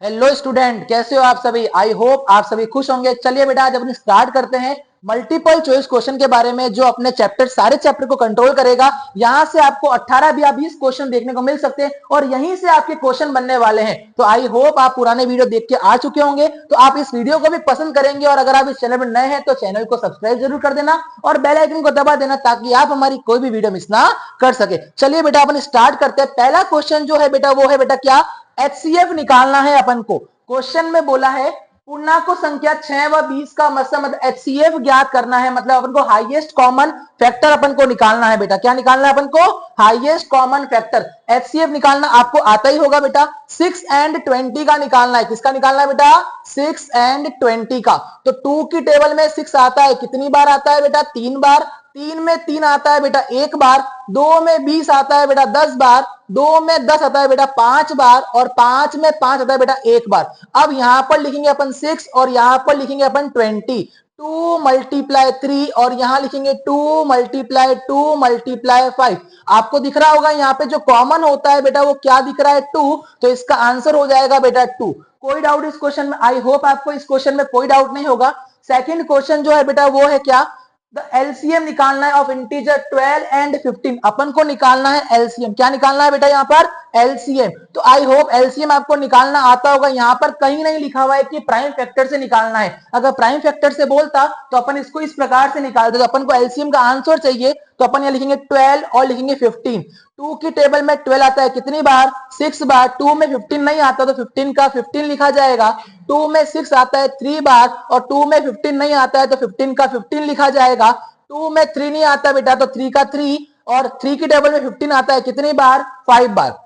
Hello student, कैसे हो आप सभी। आई होप आप सभी खुश होंगे। चलिए बेटा, आज अपनी स्टार्ट करते हैं मल्टीपल चॉइस क्वेश्चन के बारे में, जो अपने सारे चैप्टर को कंट्रोल करेगा। यहां से आपको 18 या 20 क्वेश्चन देखने को मिल सकते हैं और यहीं से आपके क्वेश्चन बनने वाले हैं। तो आई होप आप पुराने वीडियो देख के आ चुके होंगे, तो आप इस वीडियो को भी पसंद करेंगे। और अगर आप इस चैनल पर नए हैं तो चैनल को सब्सक्राइब जरूर कर देना और बेल आइकन को दबा देना, ताकि आप हमारी कोई भी वीडियो मिस ना कर सके। चलिए बेटा, अपन स्टार्ट करते हैं। पहला क्वेश्चन जो है बेटा, वो है बेटा क्या, एचसीएफ निकालना है अपन को। क्वेश्चन में बोला है पूर्णांक संख्या 6 व 20 का मतलब एचसीएफ ज्ञात करना है। मतलब अपन को हाईएस्ट कॉमन फैक्टर अपन को निकालना है बेटा। क्या निकालना है अपन को? Highest common factor. एचसीएफ निकालना आपको आता ही होगा बेटा। 6 एंड 20 का निकालना है। किसका निकालना है बेटा? 6 एंड 20 का। तो 2 की टेबल में 6 आता है, कितनी बार आता है बेटा? 3 बार। 3 में 3 आता है बेटा 1 बार। 2 में 20 आता है बेटा 10 बार। 2 में 10 आता है बेटा 5 बार। और 5 में 5 आता है बेटा 1 बार। अब यहां पर लिखेंगे अपन 6 और यहां पर लिखेंगे अपन 20। 2 मल्टीप्लाई 3 और यहां लिखेंगे 2 मल्टीप्लाई 2 मल्टीप्लाई 5। आपको दिख रहा होगा यहाँ पे जो कॉमन होता है बेटा, वो क्या दिख रहा है? 2। तो इसका आंसर हो जाएगा बेटा 2। कोई डाउट इस क्वेश्चन में? आई होप आपको इस क्वेश्चन में कोई डाउट नहीं होगा। सेकंड क्वेश्चन जो है बेटा, वो है क्या, द एलसीएम निकालना है ऑफ इंटीजर 12 एंड 15। अपन को निकालना है एलसीएम। क्या निकालना है बेटा यहाँ पर? एलसीएम। तो आई होप एलसीएम आपको निकालना आता होगा। यहाँ पर कहीं नहीं लिखा हुआ है कि प्राइम फैक्टर से निकालना है। अगर प्राइम फैक्टर से बोलता तो अपन इसको इस प्रकार से निकालते। तो अपन को एलसीएम का आंसर चाहिए, तो अपन यहाँ लिखेंगे 12 और लिखेंगे 15। 2 की टेबल में 12 आता है, कितनी बार? 6 बार। 2 में 15 नहीं आता तो 15 का 15 लिखा जाएगा। 2 में 6 आता है 3 बार और 2 में 15 नहीं आता है तो 15 का 15 लिखा जाएगा। 2 में 3 नहीं आता बेटा तो 3 का 3। और 3 की टेबल में 15 आता है, कितनी बार? 5 बार।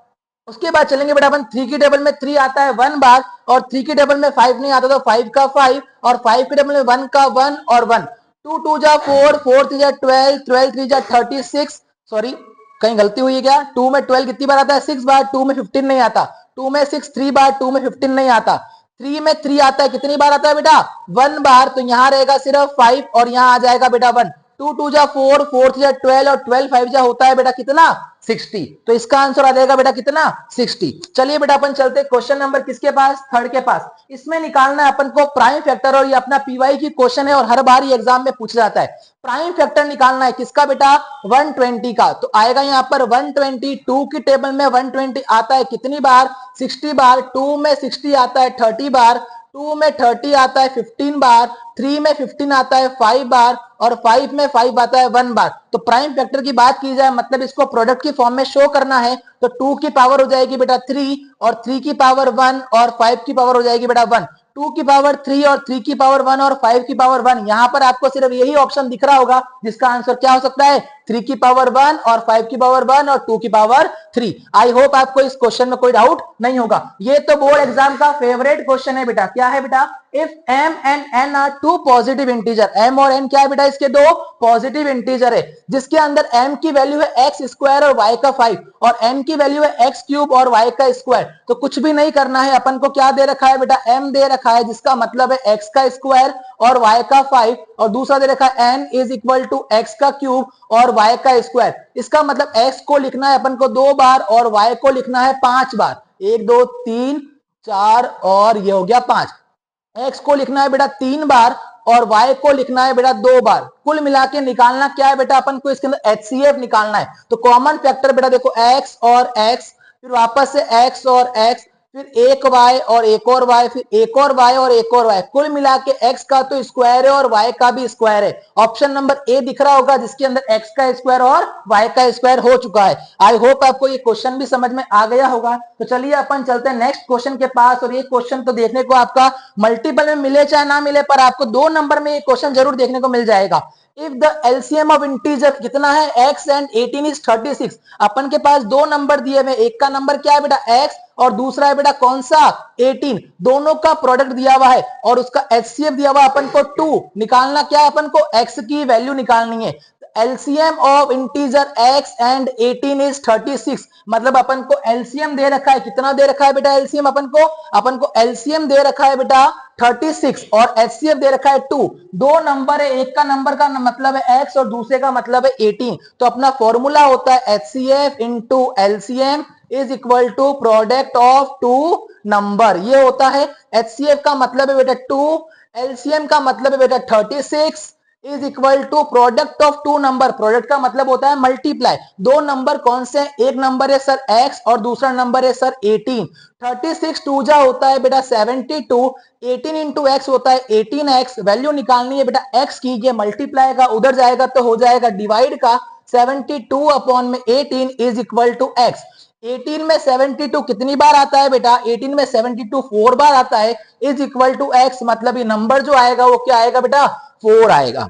उसके बाद चलेंगे बेटा अपन 3 की टेबल में 3 आता है 1 बार और 3 की टेबल में 5 नहीं आता तो 5 का 5 और 5 की टेबल में 1 का 1 और 1। 2 2 जा 4, 4 3 जा 12, 12 3 जा 36। सॉरी, कहीं गलती हुई है क्या? 2 में 12 कितनी बार आता है? 6 बार। 2 में 15 नहीं आता। 2 में 6 3 बार। 2 में 15 नहीं आता। 3 में 3 आता है, कितनी बार आता है बेटा? 1 बार। तो यहां रहेगा सिर्फ 5 और यहां आ जाएगा बेटा 1। 2 2 जा 4, 4 3 जा 12 और 12 5 जा होता है बेटा कितना? 60। तो इसका आंसर आ जाएगा बेटा कितना? 60। चलिए बेटा अपन चलते क्वेश्चन नंबर किसके पास? थर्ड के पास। इसमें निकालना है अपन को प्राइम फैक्टर और ये अपना पीवाई की क्वेश्चन है और हर बार ये एग्जाम में पूछा जाता है। प्राइम फैक्टर निकालना है किसका बेटा? 120 का। तो आएगा यहाँ पर 120। 2 की टेबल में 120 आता है, कितनी बार? 60 बार। 2 में 60 आता है 30 बार। 2 में 30 आता है 15 बार। 3 में 15 आता है 5 बार और 5 में 5 आता है 1 बार। तो प्राइम फैक्टर की बात की जाए, मतलब इसको प्रोडक्ट की फॉर्म में शो करना है, तो 2 की पावर हो जाएगी बेटा 3 और 3 की पावर 1 और 5 की पावर हो जाएगी बेटा 1। 2 की पावर 3 और 3 की पावर 1 और 5 की पावर 1। यहां पर आपको सिर्फ यही ऑप्शन दिख रहा होगा जिसका आंसर क्या हो सकता है? 3 की पावर 1 और 5 की पावर 1 और 2 की पावर 3। आई होप आपको इस क्वेश्चन में कोई डाउट नहीं होगा। ये तो बोर्ड एग्जाम का फेवरेट क्वेश्चन है बेटा। क्या है बेटा? If m and n are two positive integer, m और n क्या है बेटा? इसके दो पॉजिटिव इंटीजर है, जिसके अंदर m की वैल्यू है एक्स स्क्वायर और y का 5 और n की वैल्यू है एक्स क्यूब और y का स्क्वायर। तो कुछ भी नहीं करना है अपन को। क्या दे रखा है बेटा? m दे रखा है, जिसका मतलब है x का स्क्वायर और y का 5 और दूसरा दे रखा है n is equal to x का क्यूब और y का स्क्वायर। इसका मतलब x को लिखना है अपन को 2 बार और y को लिखना है 5 बार। 1 2 3 4 और ये हो गया 5। x को लिखना है बेटा 3 बार और y को लिखना है बेटा 2 बार। कुल मिला के निकालना क्या है बेटा? अपन को इसके अंदर एचसीएफ निकालना है। तो कॉमन फैक्टर बेटा देखो x और x, फिर वापस से x और x, फिर एक y और एक और y, फिर एक और y और एक और y। कुल मिला के x का तो स्क्वायर है और y का भी स्क्वायर है। ऑप्शन नंबर ए दिख रहा होगा, जिसके अंदर x का स्क्वायर और y का स्क्वायर हो चुका है। आई होप आपको ये क्वेश्चन भी समझ में आ गया होगा। तो चलिए अपन चलते हैं नेक्स्ट क्वेश्चन के पास। और ये क्वेश्चन तो देखने को आपका मल्टीपल में मिले चाहे ना मिले, पर आपको 2 नंबर में ये क्वेश्चन जरूर देखने को मिल जाएगा। If the LCM of integer कितना है? x and 18 is 36। अपन के पास 2 नंबर दिए हुए, एक का नंबर क्या है बेटा? x और दूसरा है बेटा कौन सा? 18। दोनों का प्रोडक्ट दिया हुआ है और उसका एचसीएफ दिया हुआ अपन को 2। निकालना क्या है अपन को? x की वैल्यू निकालनी है। LCM of integer x and 18 is 36। मतलब अपन को एलसीएम दे रखा है, कितना दे रखा है बेटा एलसीएम? अपन को एलसीएम दे रखा है बेटा 36 और एचसीएफ दे रखा है 2। 2 नंबर है, एक का नंबर का मतलब है x और दूसरे का मतलब है 18। तो अपना फॉर्मूला होता है HCF into LCM is equal to product of 2 number, ये होता है HCF का मतलब है बेटा 2, LCM का मतलब है बेटा 36 is equal to product of two number, product का मतलब होता है मल्टीप्लाई, दो नंबर कौन से हैं, एक नंबर है सर x और दूसरा नंबर है सर 18, 36 टू जा होता है बेटा 72, 18 इंटू एक्स होता है 18x, वैल्यू निकालनी है बेटा x की, ये मल्टीप्लाई का उधर जाएगा तो हो जाएगा डिवाइड का, 72 अपॉन में 18 इज इक्वल टू x, 18 में 72 कितनी बार आता है बेटा, 18 में 72 4 बार आता है, इज इक्वल टू x, मतलब ये नंबर जो आएगा वो क्या आएगा बेटा 4 आएगा।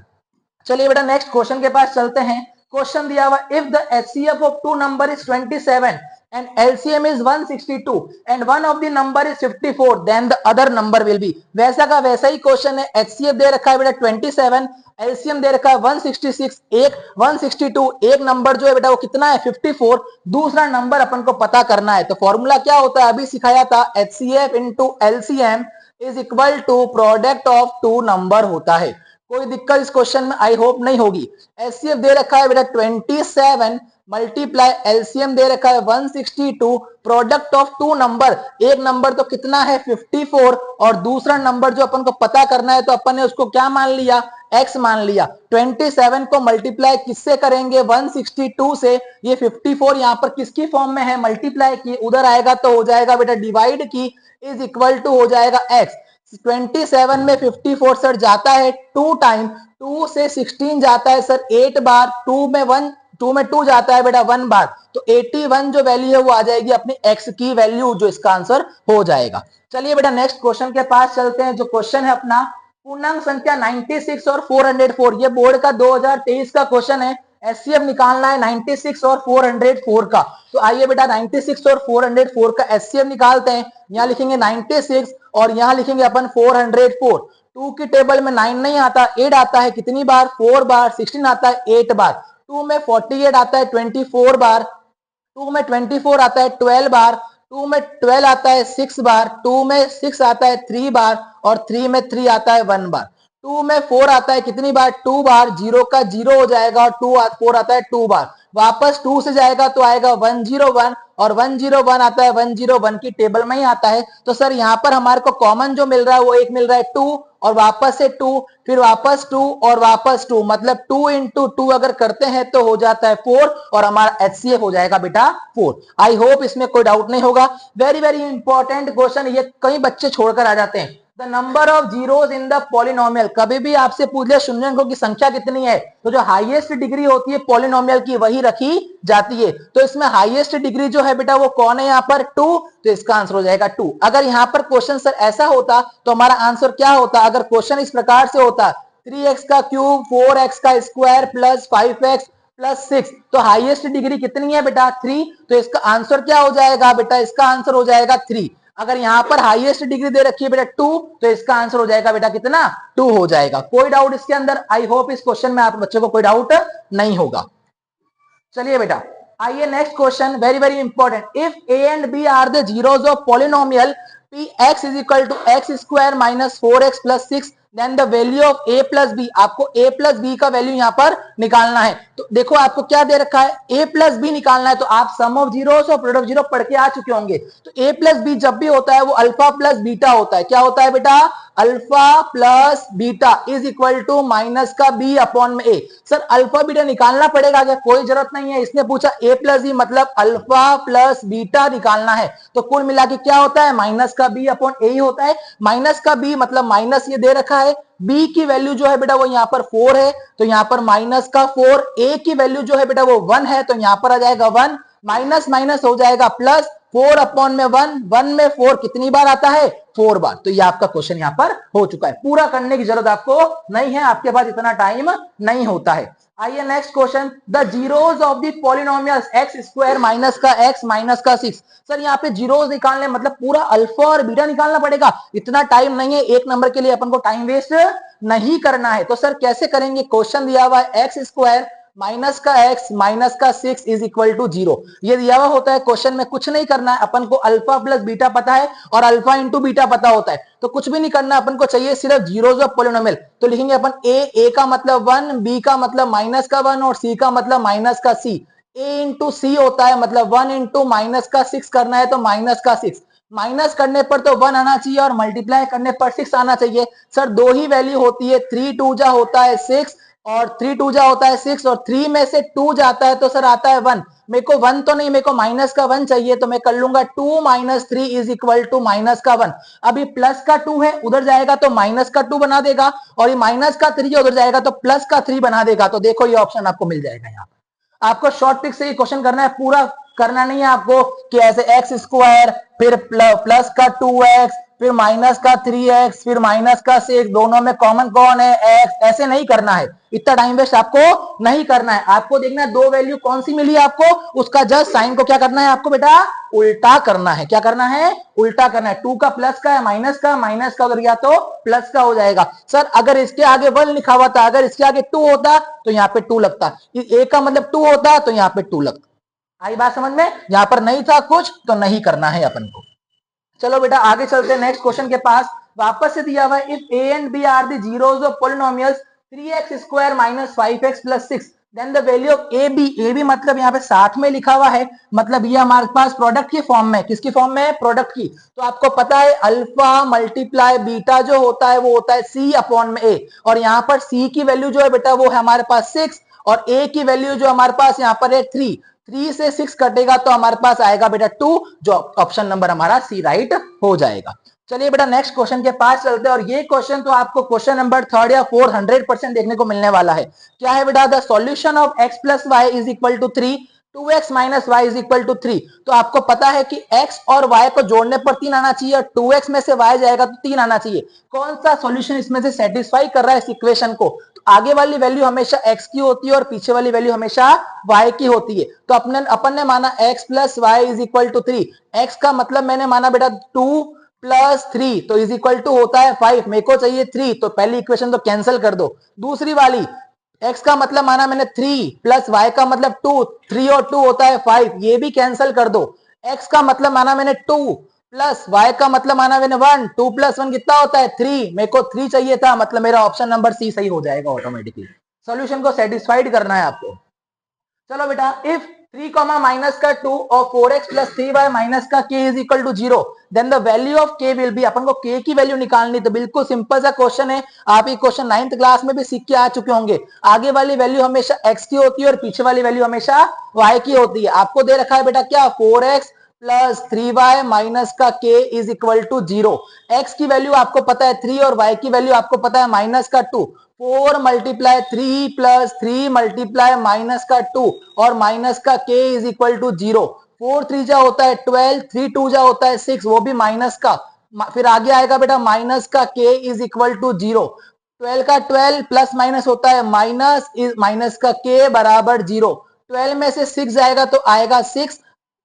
चलिए बेटा नेक्स्ट क्वेश्चन के पास चलते हैं। क्वेश्चन दिया हुआ if the HCF of two number is 27 and LCM is 162 and one of the number is 54 then the other number will be, वैसा का वैसा ही क्वेश्चन है, HCF दे रखा है बेटा 27, LCM दे रखा है 166, एक 162, एक नंबर जो है बेटा वो कितना है 54, दूसरा नंबर अपन को पता करना है, तो फॉर्मूला क्या होता है अभी सिखाया था, HCF into LCM is equal to product of two number होता है। कोई दिक्कत इस क्वेश्चन में आई होप नहीं होगी। HCF दे रखा है बेटा 27 मल्टीप्लाई LCM दे रखा है 162, प्रोडक्ट ऑफ टू नंबर, एक नंबर तो कितना है 54 और दूसरा नंबर जो अपन को पता करना है तो अपन ने उसको क्या मान लिया x मान लिया, 27 को मल्टीप्लाई किससे करेंगे 162 से, ये 54 यहाँ पर किसकी फॉर्म में है मल्टीप्लाई की, उधर आएगा तो हो जाएगा बेटा डिवाइड की, इज इक्वल टू हो जाएगा x, 27 में 54 सर जाता है 2 टाइम, 2 से 16 जाता है सर 8 बार, 2 में 2 जाता है बेटा 1 बार, तो 81 जो वैल्यू है वो आ जाएगी अपनी x की वैल्यू, जो इसका आंसर हो जाएगा। चलिए बेटा नेक्स्ट क्वेश्चन के पास चलते हैं। जो क्वेश्चन है अपना पूर्णांक संख्या 96 और 404, ये बोर्ड का 2023 का क्वेश्चन है, HCF निकालना है 96 और 404 का, तो आइए बेटा 96 और 404 का HCF निकालते हैं। यहाँ लिखेंगे 96 और यहाँ लिखेंगे अपन 404, 2 की टेबल में 9 नहीं आता, 8 आता है कितनी बार 4 बार, 16 आता है 8 बार, 2 में 48 आता है 24 बार, 2 में 24 आता है 12 बार, 2 में 12 आता है 6 बार, 2 में 6 आता है 3 बार और 3 में 3 आता है 1 बार, 2 में 4 आता है कितनी बार 2 बार, 0 का 0 हो जाएगा और 4 आता है 2 बार, वापस 2 से जाएगा तो आएगा 101 और 101 आता है 101 की टेबल में ही आता है, तो सर यहाँ पर हमारे को कॉमन जो मिल रहा है वो एक मिल रहा है 2 और वापस से 2, फिर वापस 2 और वापस 2, मतलब 2 इंटू 2 अगर करते हैं तो हो जाता है 4 और हमारा HCF हो जाएगा बेटा 4। आई होप इसमें कोई डाउट नहीं होगा। वेरी वेरी इंपॉर्टेंट क्वेश्चन, ये कई बच्चे छोड़कर आ जाते हैं। The number of zeros in the polynomial, कभी भी आपसे पूछ लिया शून्य अंकों की संख्या कितनी है, तो जो हाईएस्ट डिग्री होती है पॉलिनोमियल की वही रखी जाती है, तो इसमें हाईएस्ट डिग्री जो है बेटा वो कौन है यहाँ पर 2, तो इसका आंसर हो जाएगा 2। अगर यहाँ पर क्वेश्चन सर ऐसा होता तो हमारा आंसर क्या होता, अगर क्वेश्चन इस प्रकार से होता 3x का क्यूब 4x का स्क्वायर प्लस 5x प्लस 6, तो हाईएस्ट डिग्री कितनी है बेटा 3, तो इसका आंसर क्या हो जाएगा बेटा, इसका आंसर हो जाएगा 3। अगर यहाँ पर हाईएस्ट डिग्री दे रखी है बेटा 2, तो इसका आंसर हो जाएगा बेटा कितना 2 हो जाएगा। कोई डाउट इसके अंदर, आई होप इस क्वेश्चन में आप बच्चों को कोई डाउट नहीं होगा। चलिए बेटा आइए next question, very very important, if a and b are the zeros of polynomial px is equal to x square minus 4x plus 6 then the value of a plus B, आपको a plus B का value यहाँ पर निकालना है। तो देखो आपको क्या दे रखा है a प्लस बी निकालना है, तो आप सम ऑफ जीरोस और प्रोडक्ट जीरो पढ़ के आ चुके होंगे। तो a प्लस बी जब भी होता है वो अल्फा प्लस बीटा होता है, क्या होता है बेटा alpha plus beta is equal to minus का b अपॉन में a। सर अल्फा बीटा निकालना पड़ेगा क्या, कोई जरूरत नहीं है, इसने पूछा a प्लस बी मतलब अल्फा प्लस बीटा निकालना है, तो कुल मिला के क्या होता है माइनस का b अपॉन a ही होता है। माइनस का b मतलब माइनस ये दे रखा है, b की वैल्यू जो है बेटा वो यहाँ पर 4 है, तो यहाँ पर माइनस का 4, a की वैल्यू जो है बेटा वो 1 है, तो यहाँ पर आ जाएगा 1, माइनस माइनस हो जाएगा प्लस, 4 अपॉन में 1, 1 में 4 कितनी बार आता है 4 बार। तो ये आपका क्वेश्चन यहाँ पर हो चुका है, पूरा करने की जरूरत आपको नहीं है, आपके पास इतना टाइम नहीं होता है। आइए next question, the zeros of the polynomials x square minus का एक्स माइनस का 6। सर यहाँ पे जीरोस निकालने मतलब पूरा अल्फा और बीटा निकालना पड़ेगा, इतना टाइम नहीं है, एक नंबर के लिए अपन को टाइम वेस्ट नहीं करना है। तो सर कैसे करेंगे, क्वेश्चन दिया हुआ है एक्स स्क्वायर माइनस का एक्स माइनस का 6 इज इक्वल टू 0, ये दिया हुआ होता है क्वेश्चन में, कुछ नहीं करना है, अपन को अल्फा प्लस बीटा पता है और अल्फा इंटू बीटा पता होता है, तो कुछ भी नहीं करना, अपन को चाहिए सिर्फ जीरोस ऑफ पॉलिनोमियल। तो लिखेंगे अपन ए का मतलब 1, बी का मतलब माइनस का 1 और सी का मतलब माइनस का सी। ए इंटू सी होता है मतलब 1 इंटू माइनस का 6 करना है तो माइनस का 6, माइनस करने पर तो 1 आना चाहिए और मल्टीप्लाई करने पर 6 आना चाहिए। सर दो ही वैल्यू होती है, 3 2 जा होता है 6 और 3 2 जा होता है 6 और 3 में से 2 जाता है तो सर आता है 1। मेरे को 1 तो नहीं, मेरे को माइनस का 1 चाहिए, तो मैं कर लूंगा 2 minus 3 is equal to minus का 1। अभी प्लस का 2 है, उधर जाएगा तो माइनस का 2 बना देगा और ये माइनस का 3 उधर जाएगा तो प्लस का 3 बना देगा। तो देखो ये ऑप्शन आपको मिल जाएगा। यहाँ आपको शॉर्ट ट्रिक से ये क्वेश्चन करना है, पूरा करना नहीं है आपको कि ऐसे एक्स स्क्वायर फिर प्लस का 2x फिर माइनस का 3x फिर माइनस का 6, दोनों में कॉमन कौन है x, ऐसे नहीं करना है। इतना टाइम वेस्ट आपको नहीं करना है। आपको देखना है दो वैल्यू कौन सी मिली आपको, उसका जस्ट साइन को क्या करना है आपको बेटा, उल्टा करना है। क्या करना है, उल्टा करना है। 2 का प्लस का है माइनस का, माइनस का उधर गया तो प्लस का हो जाएगा। सर अगर इसके आगे 1 लिखा हुआ था, अगर इसके आगे 2 होता तो यहाँ पे 2 लगता, a का मतलब 2 होता तो यहाँ पे 2 लगता। आई बात समझ में, यहां पर नहीं था कुछ तो नहीं करना है अपन को। चलो बेटा आगे चलते हैं नेक्स्ट क्वेश्चन के पास। वापस से दिया हुआ है, if a and b are the zeros of polynomials 3x square minus 5x plus 6 then the value of A B मतलब यहाँ पे साथ में लिखा हुआ है, मतलब ये हमारे पास प्रोडक्ट की फॉर्म में, किसकी फॉर्म में है, प्रोडक्ट की। तो आपको पता है अल्फा मल्टीप्लाई बीटा जो होता है वो होता है c अपॉन में a, और यहाँ पर c की वैल्यू जो है बेटा वो है हमारे पास 6 और a की वैल्यू जो हमारे पास यहाँ पर है 3। 3 से 6 कटेगा तो हमारे पास आएगा बेटा 2, जो ऑप्शन नंबर हमारा सी राइट हो जाएगा। चलिए बेटा नेक्स्ट क्वेश्चन के पास चलते हैं, और ये क्वेश्चन तो आपको क्वेश्चन नंबर 3 या 4 100% देखने को मिलने वाला है। क्या है बेटा, the solution of x plus y is equal to 3 2x minus y is equal to 3। तो आपको पता है कि x और y को जोड़ने पर 3 आना चाहिए और 2x में से y जाएगा तो 3 आना चाहिए। कौन सा सॉल्यूशन इसमें से सेटिस्फाई कर रहा है इस इक्वेशन को, तो आगे वाली वैल्यू हमेशा x की होती है और पीछे वाली वैल्यू हमेशा y की होती है। तो अपन ने माना x plus y is equal to 3, x का मतलब मैंने माना बेटा 2 प्लस 3 तो इज इक्वल टू होता है 5, मेरे को चाहिए 3, तो पहली इक्वेशन तो कैंसिल कर दो। दूसरी वाली x का मतलब माना मैंने 3 प्लस y का मतलब 2, 3 और 2 होता है 5, ये भी कैंसिल कर दो। x का मतलब माना मैंने 2 प्लस y का मतलब माना मैंने 1, 2 प्लस 1 कितना होता है 3, मेरे को 3 चाहिए था, मतलब मेरा ऑप्शन नंबर सी सही हो जाएगा ऑटोमेटिकली। सॉल्यूशन को सेटिस्फाइड करना है आपको। चलो बेटा, इफ 3 माइनस का 2 और 4x प्लस 3y माइनस का k is equal to 0 then the value of k will be, अपन को k की वैल्यू निकालनी। तो बिल्कुल सिंपल सा क्वेश्चन है, आप ये क्वेश्चन 9th क्लास में भी सीख के आ चुके होंगे। आगे वाली वैल्यू हमेशा x की होती है और पीछे वाली वैल्यू हमेशा y की होती है। आपको दे रखा है बेटा क्या, 4x प्लस 3y माइनस का k is equal to 0। x की वैल्यू आपको पता है 3 और y की वैल्यू आपको पता है माइनस का 2। 4 मल्टीप्लाई 3 प्लस 3 मल्टीप्लाई माइनस का 2 और माइनस का k इज इक्वल टू 0। 4 3 जा होता है 12, 3 2 जा होता है 6, वो भी माइनस का। फिर आगे आएगा बेटा माइनस का k इज इक्वल टू 0। 12 का 12 प्लस माइनस होता है माइनस, माइनस का k बराबर 0। 12 में से 6 जाएगा तो आएगा 6,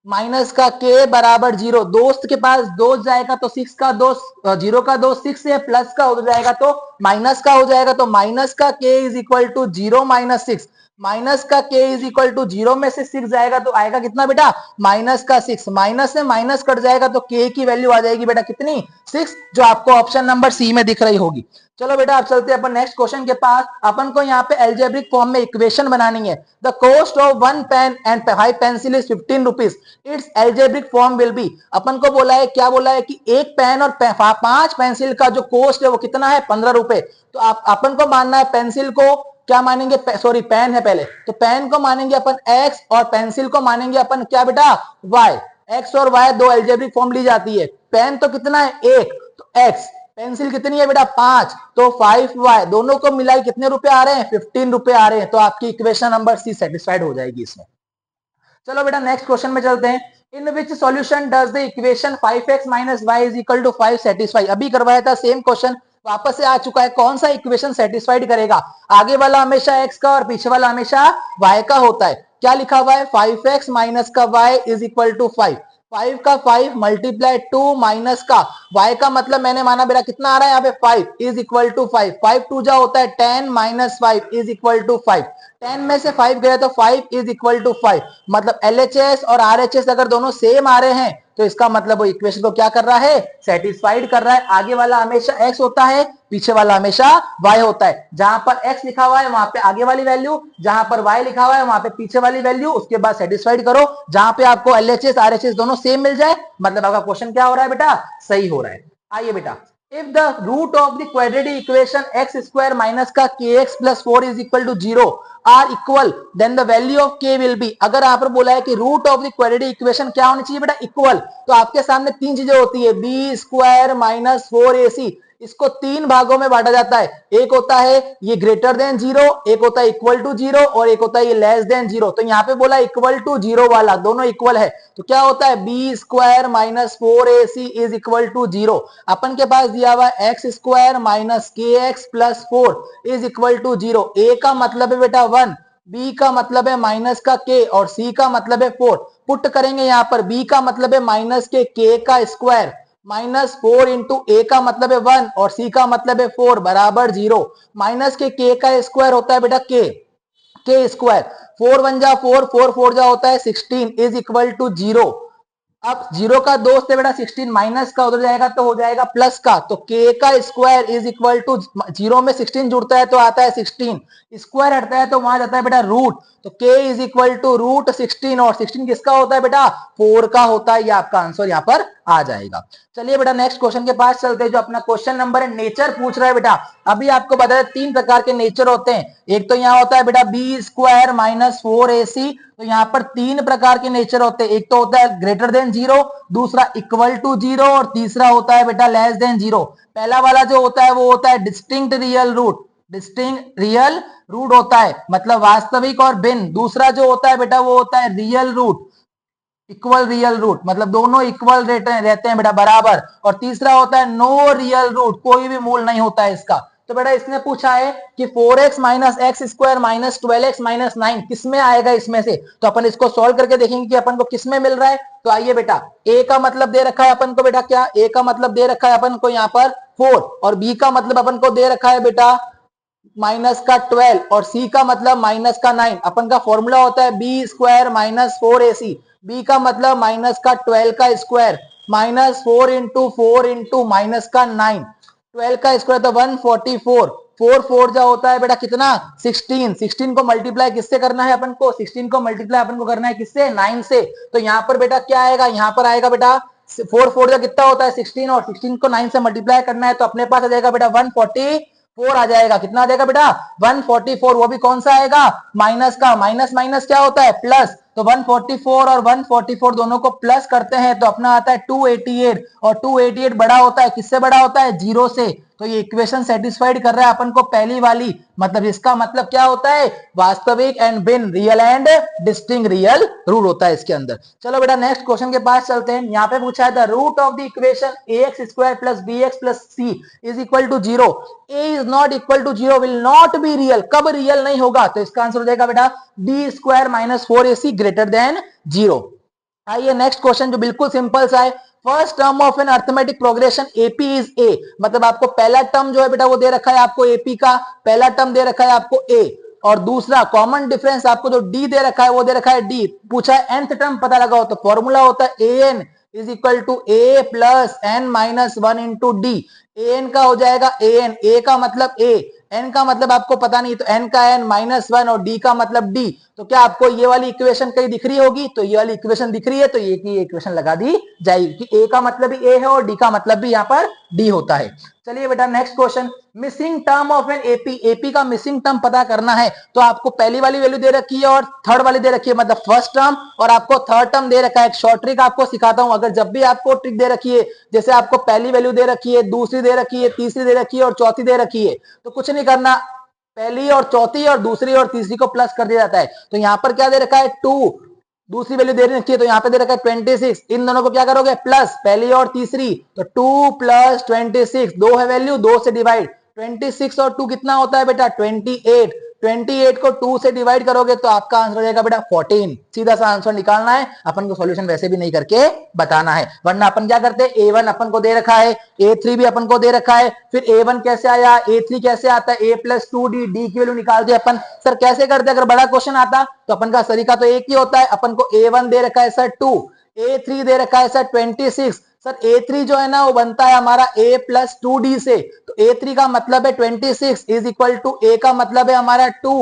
माइनस का k बराबर 0। दोस्त के पास दोस्त जाएगा तो 6 का दोस्त 0 का दोस्त 6 है, प्लस का हो जाएगा तो माइनस का हो जाएगा। तो माइनस का k is equal to 0 minus 6, माइनस का k इज इक्वल टू 0 में से 6 जाएगा तो आएगा कितना बेटा, माइनस का 6। माइनस से माइनस कट जाएगा तो k की वैल्यू आ जाएगी बेटा कितनी, 6, जो आपको ऑप्शन नंबर सी में दिख रही होगी। चलो बेटा आप चलते हैं अपन नेक्स्ट क्वेश्चन के पास। अपन को यहाँ पे एल्जेब्रिक फॉर्म में इक्वेशन बनानी है। The cost of 1 pen and 5 pencil is 15 rupees, its algebraic form will be. अपन को बोला है, क्या बोला है कि एक पेन और 5 पेंसिल का जो कॉस्ट है वो कितना है, 15 रुपए। तो अपन को मानना है पेंसिल को क्या मानेंगे, सॉरी पेन है पहले, तो पेन को मानेंगे अपन x और पेंसिल को मानेंगे अपन क्या बेटा, y। x और y दो एल्जेब्रिक फॉर्म ली जाती है। पेन तो कितना है 1 तो x, पेंसिल कितनी है बेटा 5 तो 5y, दोनों को मिलाई कितने रुपए आ रहे हैं, 15 रुपए आ रहे हैं। तो आपकी इक्वेशन नंबर सी सेटिस्फाइड हो जाएगी इसमें। चलो बेटा नेक्स्ट क्वेश्चन में चलते हैं। In which solution does the equation 5x minus y is equal to 5 satisfy. अभी करवाया था सेम क्वेश्चन, वापस से आ चुका है। कौन सा इक्वेशन सेटिस्फाइड करेगा, आगे वाला हमेशा x का और पीछे वाला हमेशा y का होता है। क्या लिखा हुआ है, 5x माइनस का y इज इक्वल टू 5, 5 का 5 मल्टीप्लाई 2 माइनस का y का मतलब मैंने माना बेटा कितना आ रहा है यहाँ पे 5 इज इक्वल टू 5, 5 टू जा होता है 10 माइनस 5 इज इक्वल टू 5, 10 में से 5 गए तो 5 इज इक्वल टू 5, मतलब LHS और RHS अगर दोनों सेम आ रहे हैं तो इसका मतलब वो इक्वेशन को क्या कर रहा है, सेटिस्फाइड कर रहा है। आगे वाला हमेशा x होता है, पीछे वाला हमेशा y होता है। जहां पर x लिखा हुआ है वहां पे आगे वाली वैल्यू, जहां पर y लिखा हुआ है वहां पे पीछे वाली वैल्यू, उसके बाद सेटिस्फाइड करो। जहां पे आपको LHS RHS दोनों सेम मिल जाए मतलब आपका क्वेश्चन क्या हो रहा है बेटा, सही हो रहा है। आइए बेटा, if the root of the quadratic equation x square minus का kx plus 4 is equal to 0 are equal then the value of k will be, अगर यहाँ पर बोला है कि root of the quadratic equation क्या होनी चाहिए बेटा, इक्वल, तो आपके सामने तीन चीजें होती है, बी स्क्वायर माइनस 4ac, इसको तीन भागों में बांटा जाता है। एक होता है ये ग्रेटर देन जीरो, एक होता है इक्वल टू जीरो और एक होता है ये लेस देन जीरो। तो यहाँ पे बोला इक्वल टू जीरो वाला, दोनों इक्वल है तो क्या होता है, b square minus 4ac is equal to zero. अपन के पास दिया हुआ है x square minus k x plus 4 is equal to zero. A का मतलब है बेटा 1, बी का मतलब है माइनस का के और सी का मतलब है 4। पुट करेंगे यहाँ पर, बी का मतलब है माइनस के का स्क्वायर माइनस 4 इंटू ए का मतलब है 1 और सी का मतलब है 4 बराबर 0। माइनस के का स्क्वायर होता है बेटा के स्क्वायर, 4 1 जा 4, 4 4 जा होता है 16 इज इक्वल टू 0। अब जीरो का दोस्त है बेटा 16, माइनस का उधर जाएगा तो हो जाएगा प्लस का, तो के का square is equal to, zero में 16 जुड़ता है तो आता है 16, स्क्वायर हटता है तो वहां जाता है बेटा रूट, तो के इज इक्वल टू रूट 16 और 16 किसका होता है बेटा, 4 का होता है। ये आपका आंसर यहाँ पर आ जाएगा। चलिए बेटा नेक्स्ट क्वेश्चन के पास चलते हैं, जो अपना क्वेश्चन नंबर है नेचर पूछ रहा है बेटा। अभी आपको बताया 3 प्रकार के नेचर होते हैं, एक तो यहाँ होता है बेटा बी स्क्वायर माइनस 4ac, तो यहाँ पर 3 प्रकार के नेचर होते हैं, एक तो होता है ग्रेटर देन जीरो, दूसरा इक्वल टू जीरो और तीसरा होता है बेटा लेस देन जीरो। पहला वाला जो होता है वो होता है distinct real root, distinct real root होता है मतलब वास्तविक और भिन्न। दूसरा जो होता है बेटा वो होता है real root, equal real root मतलब दोनों इक्वल रहते हैं बेटा बराबर। और तीसरा होता है नो रियल रूट, कोई भी मूल नहीं होता है इसका। तो बेटा इसने पूछा है कि 4x minus x square minus 12x minus 9 किसमें आएगा इसमें से, तो अपन इसको सॉल्व करके देखेंगे कि अपन को किसमें मिल रहा है। तो आइए बेटा, ए का मतलब दे रखा है अपन को बेटा क्या, ए का मतलब दे रखा है अपन को यहाँ पर 4 और बी का मतलब अपन को दे रखा है बेटा माइनस का 12 और सी का मतलब माइनस का 9। अपन का फॉर्मूला होता है b square minus 4ac, B का मतलब माइनस का 12 का स्क्वायर माइनस 4 इंटू माइनस का 9, 12 का स्क्वायर तो 144, 4 4 जा होता है बेटा कितना 16, 16 को मल्टीप्लाई किससे करना है अपन को, 16 को मल्टीप्लाई अपन को करना है किससे, 9 से। तो यहाँ पर बेटा क्या आएगा, यहाँ पर आएगा बेटा 4 4 जा कितना होता है 16 और 16 को 9 से मल्टीप्लाई करना है तो अपने पास आ जाएगा बेटा 144 आ जाएगा। कितना आ जाएगा बेटा 144, वो भी कौन सा आएगा माइनस का, माइनस माइनस क्या होता है प्लस, तो 144 और 144 दोनों को प्लस करते हैं तो अपना आता है 288 और 288 बड़ा होता है किससे, बड़ा होता है 0 से। तो ये इक्वेशन सेटिस्फाइड कर रहा है अपन को पहली वाली, मतलब इसका मतलब क्या होता है वास्तविक एंड भिन्न, real and distinct real root होता है इसके अंदर। चलो बेटा नेक्स्ट क्वेश्चन के पास चलते हैं। यहाँ पे पूछा है the root of the equation ax square plus bx plus c is equal to 0, a is not equal to 0 will not be real, कब रियल नहीं होगा, तो इसका आंसर हो जाएगा बेटा b square minus 4ac greater than 0। आइए next question जो बिल्कुल सिंपल सा है, first term of an arithmetic progression AP is A, मतलब आपको पहला टर्म जो है बेटा वो दे रखा है आपको एपी का, पहला टर्म दे रखा है आपको ए और दूसरा कॉमन डिफरेंस आपको जो डी दे रखा है वो दे रखा है डी। पूछा है nth टर्म पता लगाओ, तो फॉर्मूला होता है an is equal to A plus N minus 1 into D. an का हो जाएगा an, a का मतलब a, n का मतलब आपको पता नहीं तो n का n माइनस 1 और d का मतलब d। तो क्या आपको ये वाली इक्वेशन कहीं दिख रही होगी, तो ये वाली इक्वेशन दिख रही है तो ये की इक्वेशन लगा दी जाएगी कि a का मतलब भी a है और d का मतलब भी यहाँ पर d होता है। चलिए बेटा next question, missing term of an AP, AP का मिसिंग टर्म पता करना है तो आपको पहली वाली वैल्यू दे रखी है और थर्ड वाली दे रखी है, मतलब फर्स्ट टर्म और आपको थर्ड टर्म दे रखा है। एक शॉर्ट ट्रिक आपको सिखाता हूं, अगर जब भी आपको ट्रिक दे रखी है, जैसे आपको पहली वैल्यू दे रखी है, दूसरी दे रखी है, तीसरी दे रखी है और चौथी दे रखी है, तो कुछ नहीं करना, पहली और चौथी और दूसरी और तीसरी को प्लस कर दिया जाता है। तो यहाँ पर क्या दे रखा है 2, दूसरी वैल्यू दे रखी है तो यहाँ पे दे रखा है 26, इन दोनों को क्या करोगे प्लस, पहली और तीसरी, तो 2 प्लस 26, 2 है वैल्यू, 2 से डिवाइड, 26 और 2 कितना होता है बेटा 28, 28 को 2 से डिवाइड करोगे तो आपका आंसर हो जाएगा बेटा 14। सीधा सा आंसर निकालना है, अपन को सॉल्यूशन वैसे भी नहीं करके बताना है, वरना अपन क्या करते हैं, A1 अपन को दे रखा है, A3 भी अपन को दे रखा है, फिर A1 कैसे आया, A3 कैसे आता है, A+2D, डी की वैल्यू निकाल दी अपन। सर कैसे करते, अगर बड़ा क्वेश्चन आता तो अपन का तरीका तो एक ही होता है, अपन को A1 दे रखा है सर 2, A3 दे रखा है सर 26। सर A3 जो है ना वो बनता है हमारा A+2D से, तो A3 का मतलब है 26 इज इक्वल टू A का मतलब है हमारा 2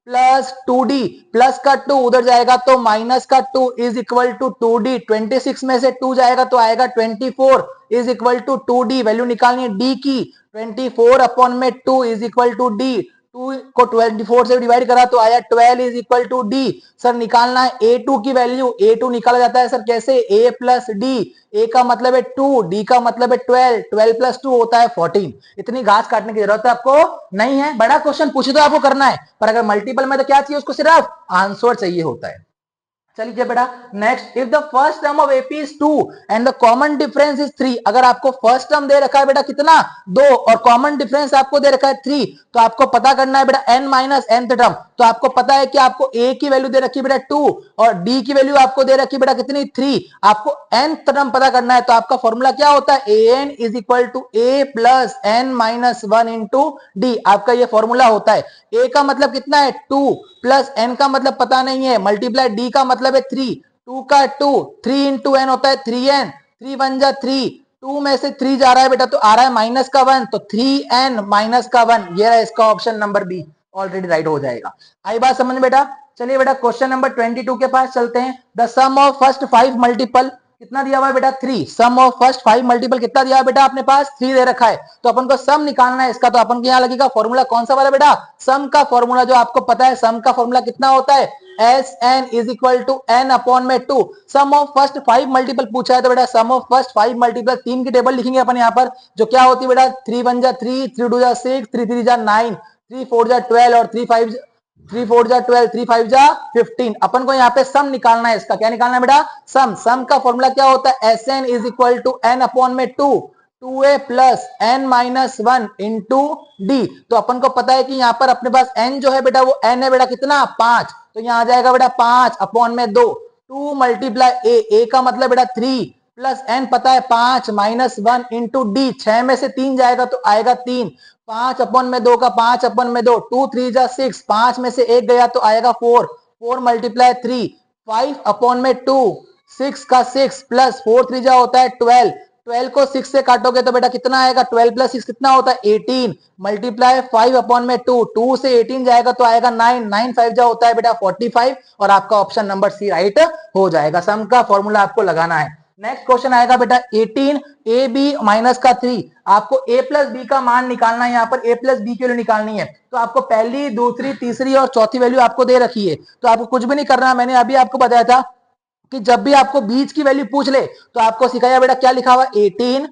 प्लस 2D, प्लस का 2 उधर जाएगा तो माइनस का 2 इज इक्वल टू 2D। 26 में से 2 जाएगा तो आएगा 24 is equal to 2D। Value निकालनी है D की, 24 अपॉन में 2 इज इक्वल टू D। 2 को 24 से डिवाइड करा तो आया 12 is equal to D। Sir निकालना है A2 की वैल्यू, A2 निकाला जाता है सर कैसे, A प्लस D, A का मतलब है 2, D का मतलब है 12, 12 प्लस 2 होता है 14। इतनी घास काटने की जरूरत आपको नहीं है, बड़ा क्वेश्चन पूछे तो आपको करना है, पर अगर मल्टीपल में तो क्या चाहिए उसको, सिर्फ आंसर चाहिए होता है। चलिए बेटा next, if the first term of AP is 2 and the common difference is 3, अगर आपको फर्स्ट टर्म दे रखा है बेटा कितना 2 और कॉमन डिफरेंस आपको दे रखा है 3, तो आपको पता करना है बेटा n माइनस nth टर्म। तो आपको पता है कि आपको A की वैल्यू दे रखी है बेटा 2 और D की वैल्यू आपको दे रखी है बेटा कितनी 3, आपको nth टर्म पता करना है। तो आपका फॉर्मूला क्या होता है, an is equal to A plus n minus 1 into D, आपका ये फॉर्मूला होता है। A का मतलब कितना है 2 प्लस n का मतलब पता नहीं है, मल्टीप्लाई D का मतलब है 3, 2 का 2, 3 इंटू n होता है 3n, 3 1 जा 3, 2 में से 3 जा रहा है बेटा तो आ रहा है माइनस का 1, तो 3n माइनस का 1, ये रहा इसका option number B, already right हो जाएगा। आई बात समझ में बेटा। चलिए बेटा क्वेश्चन नंबर 22 के पास चलते हैं। The sum of first 5 multiple कितना दिया हुआ है बेटा 3, सम ऑफ फर्स्ट 5 मल्टीपल कितना दिया है बेटा अपने पास 3 दे रखा है, तो अपन को सम निकालना है इसका। तो अपन को यहाँ लगेगा फॉर्मूला कौन सा वाला बेटा, सम का फॉर्मूला, जो आपको पता है सम का फॉर्मूला कितना होता है, Sn is equal to n upon में 2। सम ऑफ फर्स्ट 5 मल्टीपल पूछा है तो बेटा सम ऑफ फर्स्ट 5 मल्टीपल 3 की टेबल लिखेंगे अपन यहाँ पर, जो क्या होती है बेटा 3 1 जा 3, 3 2 जा 6, 3 3 जा 9, 3 4 जा 12 और 3 5 3 4 जा 12, 3 5 जा 15। अपन को यहाँ पे सम निकालना है इसका, क्या निकालना है बेटा सम। सम का फॉर्मूला क्या होता है, Sn is equal to n upon में 2, 2a plus n minus 1 into D. तो अपन को पता है कि यहाँ पर अपने पास n जो है बेटा वो n है बेटा कितना 5, तो यहाँ आ जाएगा बेटा 5 अपॉन में 2, 2 मल्टीप्लाई a का मतलब बेटा 3 प्लस n पता है 5 माइनस 1 इंटू डी, 6 में से 3 जाएगा तो आएगा 3, 5 अपॉन में 2 का 5 अपॉन में 2, 2 3 जा 6, 5 में से 1 गया तो आएगा 4, 4 मल्टीप्लाई 3, 5 अपॉन में 2, 6 का 6 प्लस 4 3 जा होता है 12, 12 को 6 से काटोगे तो बेटा कितना आएगा, 12 प्लस 6 कितना होता है 18, मल्टीप्लाई 5 अपॉन में 2, 2 से 18 जाएगा तो आएगा 9, 9 5 जा होता है बेटा 45, और आपका ऑप्शन नंबर सी राइट हो जाएगा। सम का फॉर्मूला आपको लगाना है। नेक्स्ट क्वेश्चन आएगा बेटा 18 ए बी माइनस का 3, आपको a प्लस बी का मान निकालना है, यहाँ पर a प्लस बी की वैल्यू निकालनी है। तो आपको पहली दूसरी तीसरी और चौथी वैल्यू आपको दे रखी है, तो आपको कुछ भी नहीं करना, मैंने अभी आपको बताया था कि जब भी आपको बीच की वैल्यू पूछ ले तो आपको सिखाया बेटा क्या लिखा हुआ 18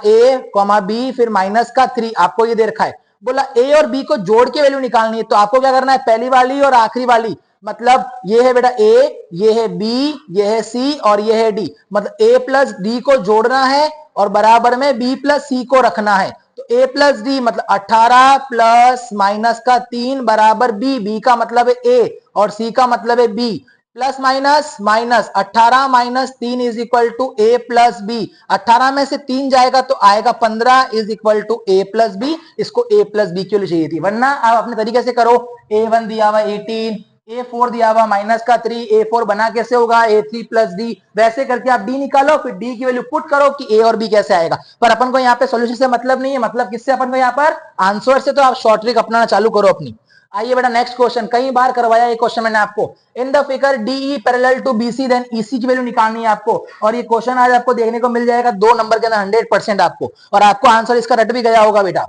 a b फिर माइनस का 3, आपको ये दे रखा है। बोला a और b को जोड़ के वैल्यू निकालनी है, तो आपको क्या करना है पहली वाली और आखिरी वाली, मतलब ये है बेटा a, ये है b, ये है c और ये है d, मतलब a प्लस d को जोड़ना है और बराबर में b प्लस c को रखना है। तो a प्लस डी मतलब 18 प्लस माइनस का 3 बराबर b, b का मतलब है a और c का मतलब है b, plus minus minus 18 minus 3 is equal to A plus B, 18 में से 3 जाएगा तो आएगा 15 is equal to A plus B, इसको ए प्लस बी क्यों चाहिए थी, वरना आप अपने तरीके से करो, a1 दिया हुआ 18, a4 दिया हुआ माइनस का 3, a4 बना कैसे होगा a3 प्लस डी, वैसे करके आप d निकालो फिर d की वैल्यू पुट करो कि a और b कैसे आएगा। पर अपन को यहाँ पे सॉल्यूशन से मतलब नहीं है, मतलब किससे अपन को यहाँ पर आंसर से, तो आप शॉर्ट ट्रिक अपनाना चालू करो अपनी। आइए बेटा नेक्स्ट क्वेश्चन, कई बार करवाया ये क्वेश्चन मैंने आपको, in the figure DE parallel to BC then EC की वैल्यू निकालनी है आपको, और ये क्वेश्चन आज आपको देखने को मिल जाएगा 2 नंबर के अंदर 100% आपको, और आपको आंसर इसका रट भी गया होगा बेटा।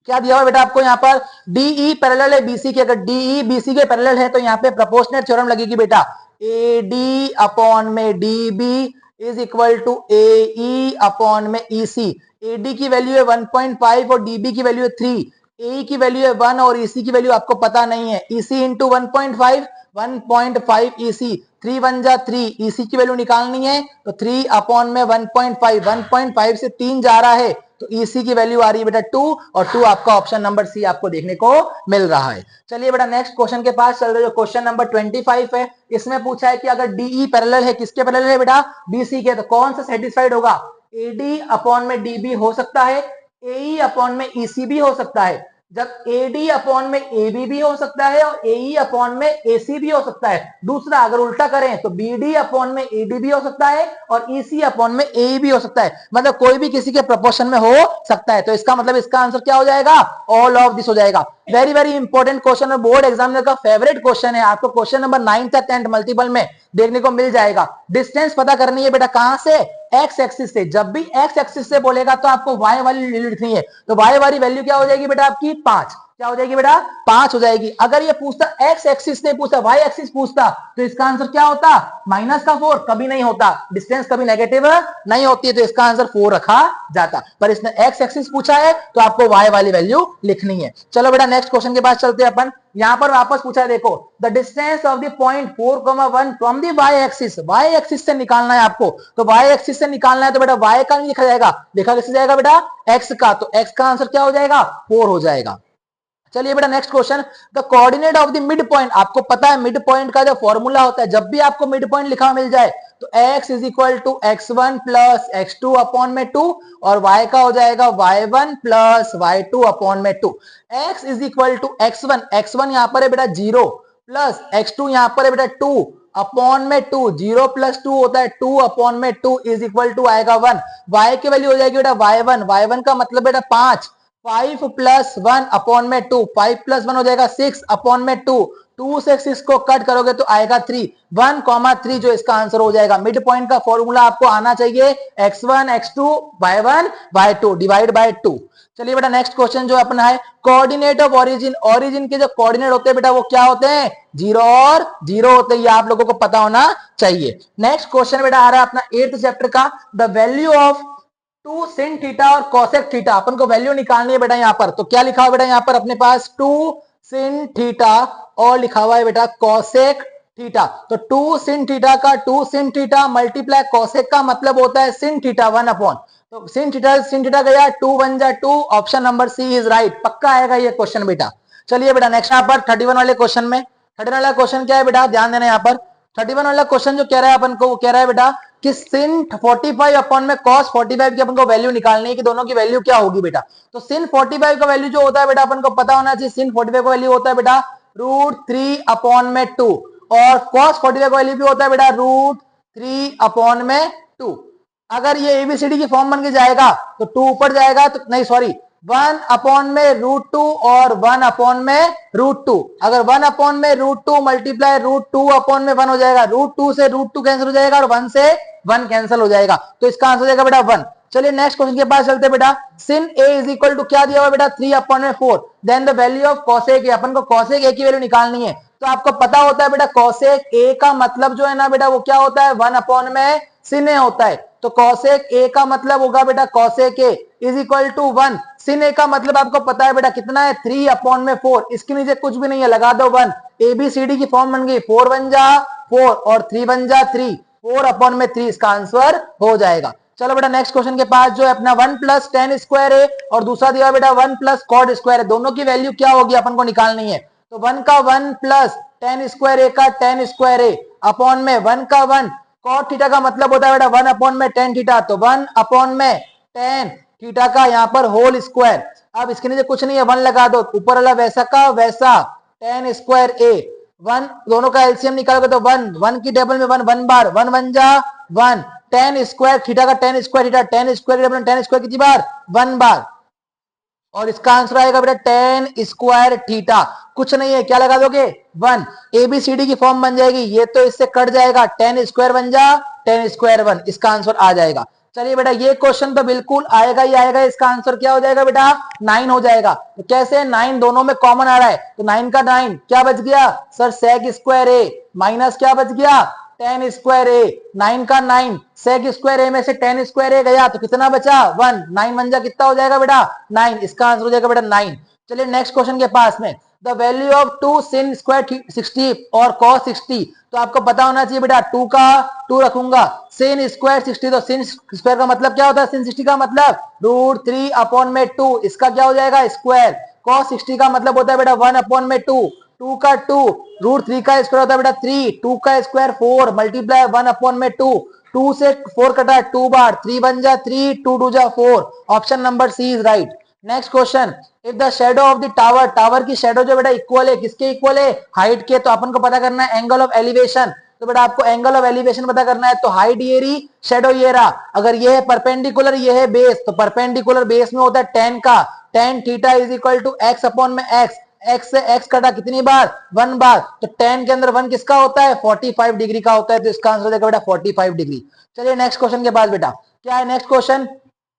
क्या दिया हुआ बेटा आपको यहाँ पर DE पैरेलल है BC के, अगर DE BC के पैरेलल है तो यहाँ पे प्रोपोर्शनल थ्योरम लगेगी बेटा, AD अपॉन में DB is equal to AE upon में EC। AD की वैल्यू है 1.5 और DB की वैल्यू है 3, ए की वैल्यू है 1 और EC की वैल्यू आपको पता नहीं है, EC इंटू 1.5, 1.5 EC, 3 1 जा 3, EC की वैल्यू निकालनी है तो 3 अपॉन में 1.5, 1.5 से 3 जा रहा है तो EC की वैल्यू आ रही है बेटा 2 और 2 आपका ऑप्शन नंबर सी आपको देखने को मिल रहा है। चलिए बेटा नेक्स्ट क्वेश्चन के पास चल रहे जो क्वेश्चन नंबर 25 है। इसमें पूछा है कि अगर DE पैरेलल है, किसके पैरेलल है बेटा? BC के। तो कौन सा सेटिस्फाइड होगा? AD अपॉन में DB हो सकता है, AE अपॉन में EC भी हो सकता है। जब AD अपॉन में AB भी हो सकता है और AE अपॉन में AC भी हो सकता है। दूसरा अगर उल्टा करें तो BD अपॉन में AD भी हो सकता है और EC अपॉन में AE भी हो सकता है। मतलब कोई भी किसी के प्रोपोर्शन में हो सकता है। तो इसका मतलब इसका आंसर क्या हो जाएगा? ऑल ऑफ दिस हो जाएगा। वेरी वेरी इंपॉर्टेंट क्वेश्चन है, बोर्ड एग्जामिनर का फेवरेट क्वेश्चन है। आपको क्वेश्चन नंबर 9 या 10 मल्टीपल में देखने को मिल जाएगा। डिस्टेंस पता करनी है बेटा, कहां से? एक्स एक्सिस से। जब भी एक्स एक्सिस से बोलेगा तो आपको वाई वाली वैल्यू लिखनी है। तो वाई वाली वैल्यू क्या हो जाएगी बेटा आपकी? 5। क्या हो जाएगी बेटा? 5 हो जाएगी। अगर ये पूछता एक्स एक्सिस नहीं पूछता, वाई एक्सिस पूछता, तो इसका आंसर क्या होता? माइनस का 4। कभी नहीं होता, डिस्टेंस कभी नेगेटिव नहीं होती है, तो इसका आंसर 4 रखा जाता। पर इसने एक्स एक्सिस पूछा है तो आपको वाई वाली वैल्यू लिखनी है। चलो बेटा नेक्स्ट क्वेश्चन के पास चलते हैं अपन। यहां पर वापस पूछा है, देखो the distance of the point 4,1 from the y axis. Y axis से निकालना है आपको, तो वाई एक्सिस से निकालना है तो बेटा वाई का नहीं लिखा जाएगा, लिखा किससे जाएगा बेटा? एक्स का। तो एक्स का आंसर क्या हो जाएगा? 4 हो जाएगा। चलिए बेटा next question, the coordinate of the mid point. आपको पता है मिड पॉइंट का जो फॉर्मूला होता है, जब भी आपको मिड पॉइंट लिखा मिल जाए तो x is equal to x1 प्लस x2 अपॉन में 2 और y का हो जाएगा y1 प्लस y2 अपॉन में 2। x is equal to x1, x1 यहां पर है बेटा 0 प्लस x2 यहां पर है बेटा 2 अपॉन में 2। 0 प्लस 2 होता है 2 अपॉन में 2 इज इक्वल टू आएगा 1। y की वैल्यू हो जाएगी बेटा y1, y1 का मतलब बेटा 5। 5 प्लस 1 अपॉन में 2, 5 प्लस 1 हो जाएगा 6 अपॉन में 2। 2 से 6 को कट करोगे तो आएगा 3, 1,3 जो इसका आंसर हो जाएगा। मिड पॉइंट का फॉर्मूला आपको आना चाहिए x1 x2 y1 y2 divide by 2। चलिए बेटा नेक्स्ट क्वेश्चन जो अपना है, कोऑर्डिनेट ऑफ ओरिजिन। ओरिजिन के जो कोऑर्डिनेट होते हैं बेटा वो क्या होते हैं? 0 और 0 होते हैं, ये आप लोगों को पता होना चाहिए। नेक्स्ट क्वेश्चन बेटा आ रहा है अपना 8th चैप्टर का, the value of 2 sin theta और cosec थीटा। अपन को वैल्यू निकालनी है बेटा यहाँ पर। तो क्या लिखा हुआ बेटा यहाँ पर अपने पास? 2 sin थीटा और लिखा हुआ है बेटा cosec थीटा। तो 2 sin थीटा का 2 sin थीटा मल्टीप्लाई cosec का मतलब होता है sin थीटा 1 अपॉन। तो sin थीटा गया 2 1 जा 2, option number C is right. पक्का आएगा ये क्वेश्चन बेटा। चलिए बेटा नेक्स्ट यहाँ पर 31 वाले क्वेश्चन में, 31 वाला क्वेश्चन क्या है बेटा? ध्यान देना यहाँ पर 31 वाला क्वेश्चन जो कह रहा है अपन को, वो कह रहा है बेटा कि sin 45 अपॉन में cos 45 की अपन को वैल्यू निकालनी है कि दोनों की वैल्यू क्या होगी बेटा। तो sin 45 का वैल्यू जो होता है बेटा अपन को पता होना चाहिए। sin 45 का वैल्यू होता है बेटा √3 अपॉन में 2 और cos 45 का वैल्यू भी होता है बेटा √3 अपॉन में 2। अगर ये एबीसीडी की फॉर्म बन के जाएगा तो 2 ऊपर जाएगा, तो नहीं सॉरी 1 अपॉन में √2 और 1 अपॉन में √2। अगर 1 अपॉन में √2 मल्टीप्लाई √2 अपॉन में 1 हो जाएगा, √2 से √2 कैंसिल हो जाएगा और 1 से 1 कैंसिल हो जाएगा, तो इसका आंसर हो जाएगा बेटा 1। चलिए नेक्स्ट क्वेश्चन के पास चलते बेटा। sin a is equal to क्या दिया हुआ बेटा? 3 अपॉन में 4। Then the value of cosec a, अपन को cosec a की वैल्यू निकालनी है। तो आपको पता होता है बेटा cosec a का मतलब जो है ना बेटा वो क्या होता है? 1 अपॉन में sin a होता है। तो cosec a का मतलब होगा बेटा cosec a is equal to 1। sin a का मतलब आपको पता है बेटा कितना है? 3 अपॉन में 4। इसके नीचे कुछ भी नहीं है, लगा दो 1। ABCD की फॉर्म बन गई, 4 1 जा 4 और 3 1 जा 3, 4 अपॉन में 3 इसका आंसर हो जाएगा। चलो बेटा नेक्स्ट क्वेश्चन के पास जो है अपना 1 प्लस tan स्क्वायर है और दूसरा दिया बेटा 1 प्लस cot स्क्वायर है। दोनों की वैल्यू क्या होगी अपन को निकालनी है। तो 1 का 1 प्लस tan स्क्वायर ए का tan स्क्वायर ए अपॉन में 1 का 1 cot थीटा का मतलब होता है बेटा 1 अपॉन में tan थीटा। तो 1 अपॉन में tan थीटा का यहाँ पर होल स्क्वायर। अब इसके नीचे कुछ नहीं है, 1 लगा दो, ऊपर वाला वैसा का वैसा tan स्क्वायर ए 1, दोनों का एलसीएम निकालोगे तो 1 1 की टेबल में 1 1 बार, 1 1 जा 1, tan स्क्वायर थीटा का tan square theta, tan square की टेबल में tan स्क्वायर कितनी बार? 1 बार, और इसका आंसर आएगा बेटा tan स्क्वायर थीटा। कुछ नहीं है, क्या लगा दोगे? 1। एबीसीडी की फॉर्म बन जाएगी, ये तो इससे कट जाएगा, tan स्क्वायर बन जा tan स्क्वायर 1, इसका आंसर आ जाएगा। चलिए बेटा ये क्वेश्चन तो बिल्कुल आएगा ही आएगा, इसका आंसर क्या हो जाएगा बेटा? 9 हो जाएगा। तो कैसे? 9 दोनों में कॉमन आ रहा है, तो 9 का 9 क्या बच गया सर? sec स्क्वायर ए माइनस क्या बच गया? tan स्क्वायर ए। 9 का 9 sec स्क्वायर ए में से tan स्क्वायर ए गया तो कितना बचा? 1। 9 1 जा कितना हो जाएगा बेटा? 9, इसका आंसर हो जाएगा बेटा 9। चलिए नेक्स्ट क्वेश्चन के पास में, the value of 2 sin square 60 और cos 60, तो आपको पता होना चाहिए बेटा 2 का 2 रखूंगा, sin स्क्वायर 60, तो sin स्क्वायर का मतलब क्या होता है, sin 60 का मतलब √3 अपॉन में 2, इसका क्या हो जाएगा स्क्वायर। cos 60 का मतलब होता है बेटा 1 अपॉन में 2, 2 का 2, √3 का स्क्वायर होता है बेटा 3, 2 का स्क्वायर 4 मल्टीप्लाई 1 अपॉन में 2, 2 से 4 कटा 2 बार, 3 बन जा 3, 2 2 जा 4, option number C is right. Next question, if the shadow of the tower, tower की शेडो जो बेटा इक्वल है, किसके इक्वल है, हाइट के, तो अपन को पता करना है एंगल ऑफ एलिवेशन, तो बेटा आपको एंगल ऑफ एलिवेशन पता करना है, तो हाइट ये रही, शेडो ये रहा, अगर ये है परपेंडिकुलर ये है बेस, तो परपेंडिकुलर बेस में होता है tan का, tan theta is equal to x upon में x, x से x कटा कितनी बार, 1 बार, तो tan के अंदर 1 किसका होता है, 45 डिग्री का होता है, तो इसका आंसर हो जाएगा बेटा 45 डिग्री। चलिए नेक्स्ट क्वेश्चन के बाद बेटा क्या है next question,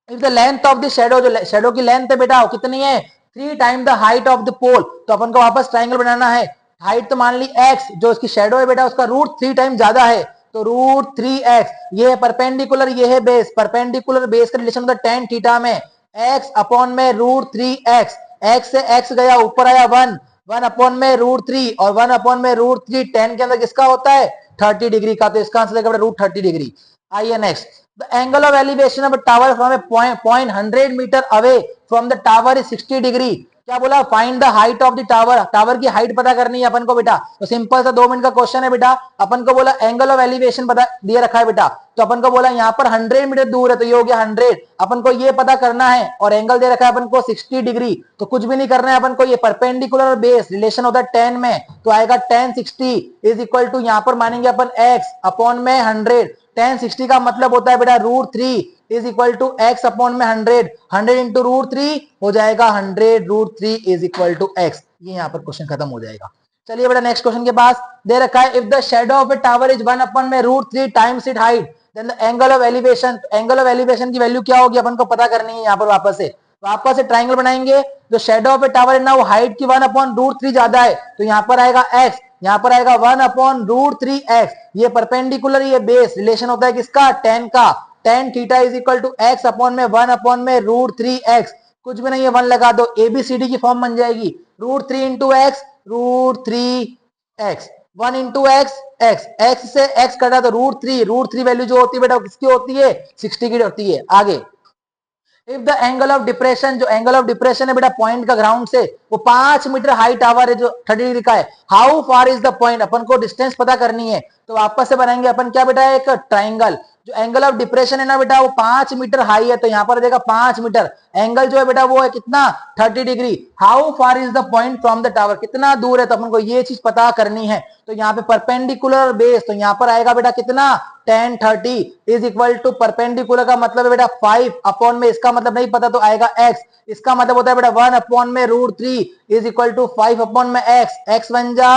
if the length of the shadow, जो शेडो की लेंथ है बेटा वो कितनी है, 3 time the height of the pole, तो अपन को वापस ट्राइंगल बनाना है, हाइट तो मान ली x, जो इसकी शेडो है बेटा उसका √3 टाइम ज्यादा है, तो √3x, ये है परपेंडिकुलर ये है बेस, परपेंडिकुलर बेस का रिलेशन होता है tan थीटा में, x अपॉन में √3x, x से x गया ऊपर आया 1, 1 अपॉन में √3 और 1 अपॉन में √3, tan के अंदर किसका होता है 30 डिग्री का, तो इसका आंसर बेटा √30 डिग्री। आइए next, the angle of elevation of tower from a point 100 metre away from the tower is 60 degree, क्या बोला, find the height of the tower, tower की हाइट पता करनी है अपन को बेटा, तो सिंपल सा 2 मिनट का क्वेश्चन है बेटा, अपन को बोला एंगल ऑफ एलिवेशन पता दिए रखा है बेटा, तो अपन को बोला यहाँ पर 100 मीटर दूर है, तो ये हो गया 100, अपन को ये पता करना है, और एंगल दे रखा है अपन को 60 डिग्री, तो कुछ भी नहीं करना है अपन को, ये परपेंडिकुलर बेस रिलेशन होता है tan में, तो आएगा tan 60 इज इक्वल टू, यहाँ पर मानेंगे अपन x अपॉन में 100, tan 60 का मतलब होता है बेटा √3 is equal to x upon में 100, 100 इंटू √3 हो जाएगा 100 √3 इज इक्वल टू x, ये यहाँ पर क्वेश्चन खत्म हो जाएगा। चलिए बेटा नेक्स्ट क्वेश्चन के पास दे रखा है, if the shadow of a tower is 1 upon में √3 times it height, then the angle of elevation, angle of elevation की वैल्यू क्या होगी अपन को पता करनी है, यहाँ पर वापस से ट्राइंगल बनाएंगे, जो शेडो ऑफ ए टावर है ना वो हाइट की 1 अपॉन √3 ज्यादा है, तो यहाँ पर आएगा x, यहाँ पर आएगा 1 अपॉन √3x, ये परपेंडिकुलर ये बेस रिलेशन होता है किसका, tan का, tan theta is equal to x upon में 1 अपॉन में √3x, कुछ भी नहीं है 1 लगा दो, ABCD की फॉर्म बन जाएगी, √3 into x, √3x, 1 into x से x कटा तो √3 वैल्यू जो होती है बेटा किसकी होती है 60 की होती है। आगे, if the angle of depression, जो एंगल ऑफ डिप्रेशन है बेटा पॉइंट का ग्राउंड से वो 5 मीटर हाई टावर है जो 30 डिग्री का है, how far is the point, अपन को डिस्टेंस पता करनी है, तो वापस से बनाएंगे अपन क्या बेटा एक ट्राइंगल, जो एंगल ऑफ डिप्रेशन है ना बेटा वो 5 मीटर हाई है, तो यहाँ पर देखा 5 मीटर, एंगल जो है बेटा वो है कितना 30 degree, how far is the point from the tower, कितना दूर है, तो अपन को ये चीज पता करनी है, तो यहाँ पे परपेंडिकुलर बेस, तो यहाँ पर आएगा बेटा कितना tan 30 is equal to, perpendicular का मतलब है बेटा 5 अपॉन में, इसका मतलब नहीं पता तो आएगा x, इसका मतलब होता है बेटा 1 अपॉन में √3 इज इक्वल टू 5 अपॉन में x बन जा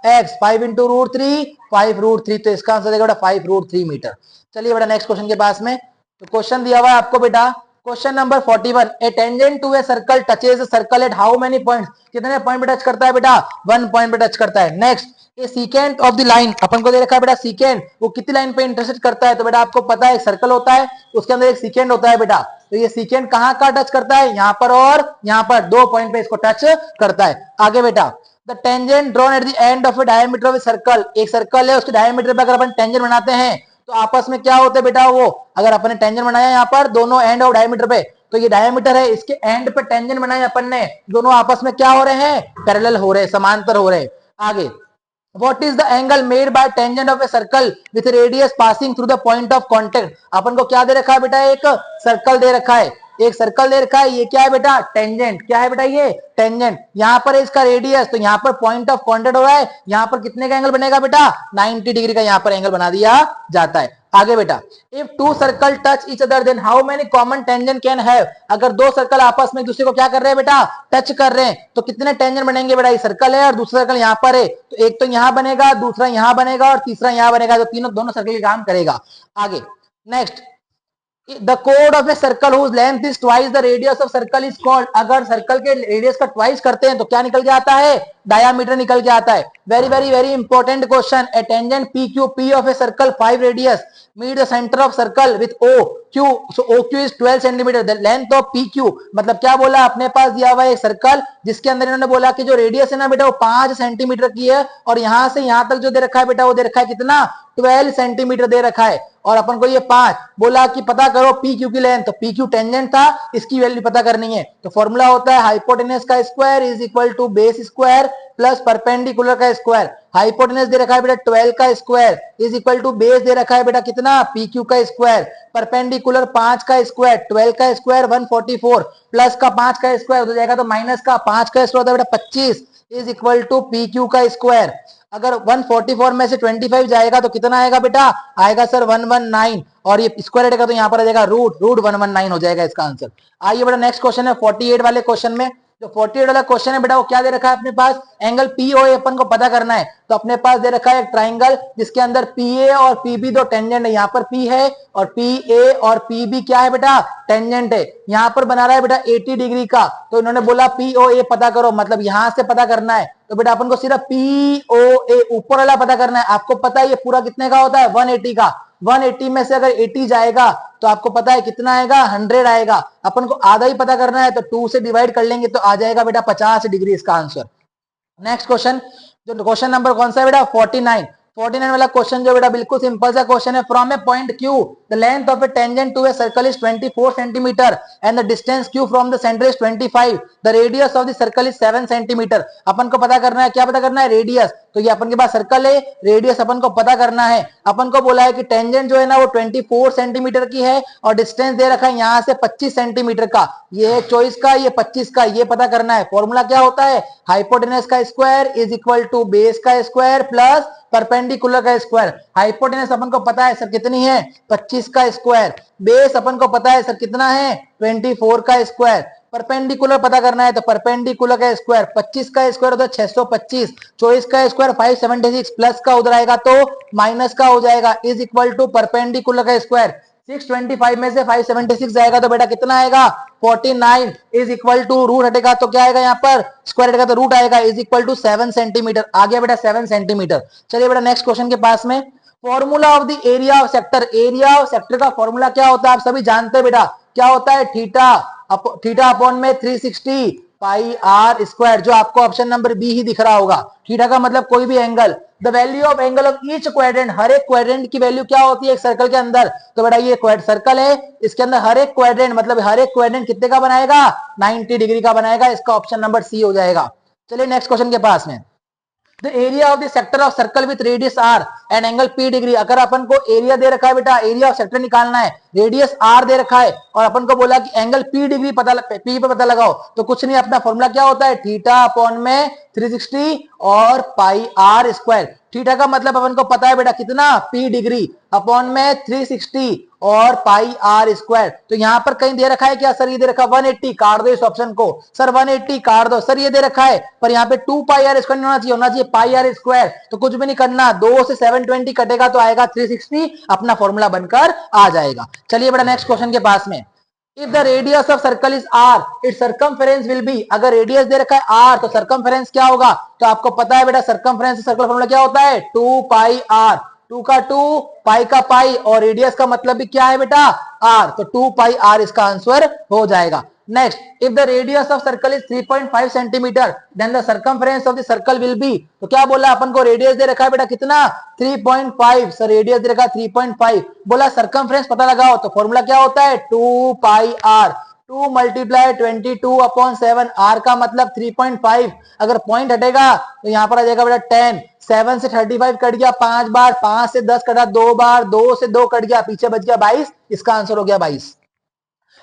x, 5 इंटू √3 5 √3, तो इसका आंसर देगा बेटा 5 √3 मीटर। चलिए बेटा नेक्स्ट क्वेश्चन के पास में, तो क्वेश्चन दिया हुआ है आपको बेटा, question number 41, a tangent to a circle touches a circle at how many points, कितने पॉइंट पे टच करता है बेटा 1 पॉइंट पे टच करता है। Next, a secant of the line, अपन को दे रखा है बेटा सीकेंट, वो कितनी लाइन पे इंटरसेक्ट करता है, तो बेटा आपको पता है एक सर्कल होता है उसके अंदर एक सीकेंट होता है बेटा, तो ये सीकेंट कहाँ का टच करता है, यहाँ पर और यहाँ पर 2 पॉइंट पे इसको टच करता है। आगे बेटा, the tangent drawn at the end of A diameter of a circle, एक सर्कल है उसके डायमीटर पे अगर अपन टेंजेंट बनाते हैं तो आपस में क्या होते हैं बेटा, वो अगर अपन ने टेंजेंट बनाया यहाँ पर दोनों एंड ऑफ डायमीटर पे, तो ये डायमीटर है इसके एंड पे टेंजेंट बनाया अपन ने, दोनों आपस में क्या हो रहे हैं, पैरेलल हो रहे हैं, समांतर हो रहे हैं। आगे, what is the angle made by tangent of a circle with radius passing through the point of contact, अपन को क्या दे रखा है बेटा, एक सर्कल दे रखा है, एक सर्कल दे रखा है, ये क्या है बेटा टेंजेंट, क्या है बेटा ये टेंजेंट, यहाँ पर है इसका रेडियस, तो यहाँ पर पॉइंट ऑफ कांटेक्ट हो रहा है, यहाँ पर कितने का एंगल बनेगा बेटा 90 डिग्री का यहाँ पर एंगल बना दिया जाता है। आगे बेटा, if 2 circle touch each other than how many common tangent can have, अगर 2 सर्कल आपस में एक दूसरे को क्या कर रहे हैं बेटा टच कर रहे हैं, तो कितने टेंजेंट बनेंगे बेटा, ये सर्कल है और दूसरा सर्कल यहाँ पर है, तो एक तो यहाँ बनेगा, दूसरा यहाँ बनेगा और तीसरा यहाँ बनेगा, तो तीनों दोनों सर्कल काम करेगा। आगे नेक्स्ट, द कोड of a circle whose length is twice the radius of circle is called, अगर सर्कल के रेडियस का ट्वाइस करते हैं तो क्या निकल के आता है, डायामीटर निकल के आता है। Very very very important question, a tangent P Q, P of a circle 5 radius, meet the centre of circle with O Q, so O Q is 12 centimetre, the length of P Q, मतलब क्या बोला, अपने पास दिया हुआ है एक circle जिसके अंदर इन्होंने बोला कि जो रेडियस है ना बेटा वो 5 सेंटीमीटर की है, और यहां से यहां तक जो दे रखा है बेटा वो दे रखा है कितना, 12 सेंटीमीटर दे रखा है, और अपन को ये 5 बोला कि पता करो पी क्यू की लेंथ, तो पी क्यू टेंजेंट था, इसकी वैल्यू पता करनी है, तो फॉर्मूला होता है हाइपोटेनस का square is equal to base square plus perpendicular का स्क्वायर। हाइपोटेनस दे रखा है बेटा 12 का square is equal to base दे रखा है बेटा कितना, पी क्यू का स्क्वायर, परपेंडिकुलर 5 का स्क्वायर, 12 का स्क्वायर 144 प्लस का 5 का स्क्वायर हो जाएगा तो माइनस का 5 का स्क्वायर होता है बेटा 25 is equal to P Q का स्क्वायर। अगर 144 में से 25 जाएगा तो कितना आएगा बेटा, आएगा सर 119, और ये स्क्वायर हटेगा तो यहाँ पर आ जाएगा रूट 119 हो जाएगा इसका आंसर। आइए बेटा नेक्स्ट क्वेश्चन है 48 वाले क्वेश्चन में। जो 48 वाला क्वेश्चन है बेटा वो क्या दे रखा है अपने पास, एंगल पीओए अपन को पता करना है, तो अपने पास दे रखा है एक ट्राइंगल जिसके अंदर पीए और पीबी दो टेंजेंट है, यहाँ पर पी है और पीए और पीबी क्या है बेटा, टेंजेंट है, यहाँ पर बना रहा है बेटा 80 डिग्री का, तो इन्होंने बोला पीओए पता करो, मतलब यहां से पता करना है, तो बेटा अपन को सिर्फ पीओए ऊपर वाला पता करना है। आपको पता है ये पूरा कितने का होता है, 180 का, 180 में से अगर 80 जाएगा तो आपको पता है कितना आएगा, 100 आएगा, अपन को आधा ही पता करना है तो 2 से डिवाइड कर लेंगे तो आ जाएगा बेटा 50 डिग्री इसका आंसर। नेक्स्ट क्वेश्चन, जो क्वेश्चन नंबर कौन सा है बेटा 49 वाला क्वेश्चन जो बेटा बिल्कुल सिंपल सा क्वेश्चन है। From a point Q the length of a tangent to a circle is 24 centimetre and the distance Q from the centre is 25, the radius of the circle is 7 centimetre. अपन को पता करना है, क्या पता करना है, रेडियस, तो ये अपन के पास सर्कल है, रेडियस अपन को पता करना है। अपन को बोला है कि टेंजेंट जो है ना वो 24 सेंटीमीटर की है और डिस्टेंस दे रखा है यहाँ से 25 सेंटीमीटर का, ये है 24 का, ये 25 का, ये पता करना है। फॉर्मूला क्या होता है, हाइपोटेनस का square is equal to base का स्क्वायर प्लस परपेंडिकुलर का स्क्वायर। हाइपोटेनस अपन को पता है सर कितनी है, 25 का स्क्वायर, बेस अपन को पता है सर कितना है, 24 का स्क्वायर, परपेंडिकुलर पता करना है तो परपेंडिकुलर का स्क्वायर, 25 का स्क्वायर होता है 625, 24 का स्क्वायर 576 प्लस का उधर आएगा तो माइनस का हो जाएगा, इज इक्वल टू परपेंडिकुलर का स्क्वायर। 625 में से 576 जाएगा तो बेटा कितना आएगा 49 इज इक्वल टू रूट हटेगा तो क्या आएगा, यहाँ पर स्क्वायर हटेगा तो रूट आएगा, इज इक्वल टू 7 सेंटीमीटर आ गया बेटा 7 सेंटीमीटर। चलिए बेटा नेक्स्ट क्वेश्चन के पास में, formula of the area of sector, area of sector का फॉर्मूला क्या होता है आप सभी जानते हैं बेटा, क्या होता है, थीटा अपॉन में 360 पाई आर स्क्वायर, जो आपको ऑप्शन नंबर बी ही दिख रहा होगा। थीटा का मतलब कोई भी angle, the value of angle of each quadrant, हर एक क्वाड्रेंट की वैल्यू क्या होती है एक सर्कल के अंदर, तो बेटा ये सर्कल है, इसके अंदर हर एक क्वाड्रेंट मतलब हर एक क्वाड्रेंट कितने का बनाएगा, 90 डिग्री का बनाएगा, इसका ऑप्शन नंबर सी हो जाएगा। चलिए नेक्स्ट क्वेश्चन के पास में, the area of the sector of circle with radius r and angle P degree. अगर अपन को एरिया दे रखा है बेटा, एरिया ऑफ सेक्टर निकालना है, रेडियस आर दे रखा है और अपन को बोला कि एंगल पी डिग्री पी पे पता लगाओ, तो कुछ नहीं, अपना फॉर्मूला क्या होता है, थीटा अपॉन में 360 और पाई आर स्क्वायर। थीटा का मतलब अपन को पता है बेटा कितना, पी डिग्री अपॉन में 360 और पाई आर स्क्वायर। तो यहां पर कहीं दे रखा है क्या सर, ये दे रखा 180, काट दो इस ऑप्शन को सर, 180 काट दो सर, ये दे रखा है पर यहाँ पे 2 पाई आर स्क्वायर नहीं होना चाहिए, होना चाहिए पाई आर स्क्वायर, तो कुछ भी नहीं करना, 2 से 720 कटेगा तो आएगा 360, अपना फॉर्मूला बनकर आ जाएगा। चलिए बेटा नेक्स्ट क्वेश्चन के पास में, if the radius of circle is r its circumference will be, अगर रेडियस दे रखा है आर तो सर्कमफेरेंस क्या होगा, तो आपको पता है बेटा सर्कमफेरेंस सर्कल फॉर्मूला क्या होता है, 2 पाई आर, 2 का 2 पाई का पाई और रेडियस का मतलब भी क्या है बेटा आर, तो 2 पाई आर इसका आंसर हो जाएगा। Next, if the radius of circle is 3.5 centimetre then the circumference of the circle will be, तो क्या बोला अपन को, रेडियस दे रखा है बेटा कितना 3.5, सर रेडियस दे रखा है 3.5, बोला सर्कमफेरेंस पता लगाओ, तो फॉर्मूला क्या होता है 2 पाई आर, 2 मल्टीप्लाई 22 अपॉन 7, आर का मतलब 3.5, अगर पॉइंट हटेगा तो यहाँ पर आ जाएगा बेटा 10, 7 से 35 कट गया 5 बार, 5 से 10 कटा 2 बार, 2 से 2 कट गया, पीछे बच गया 22, इसका आंसर हो गया 22।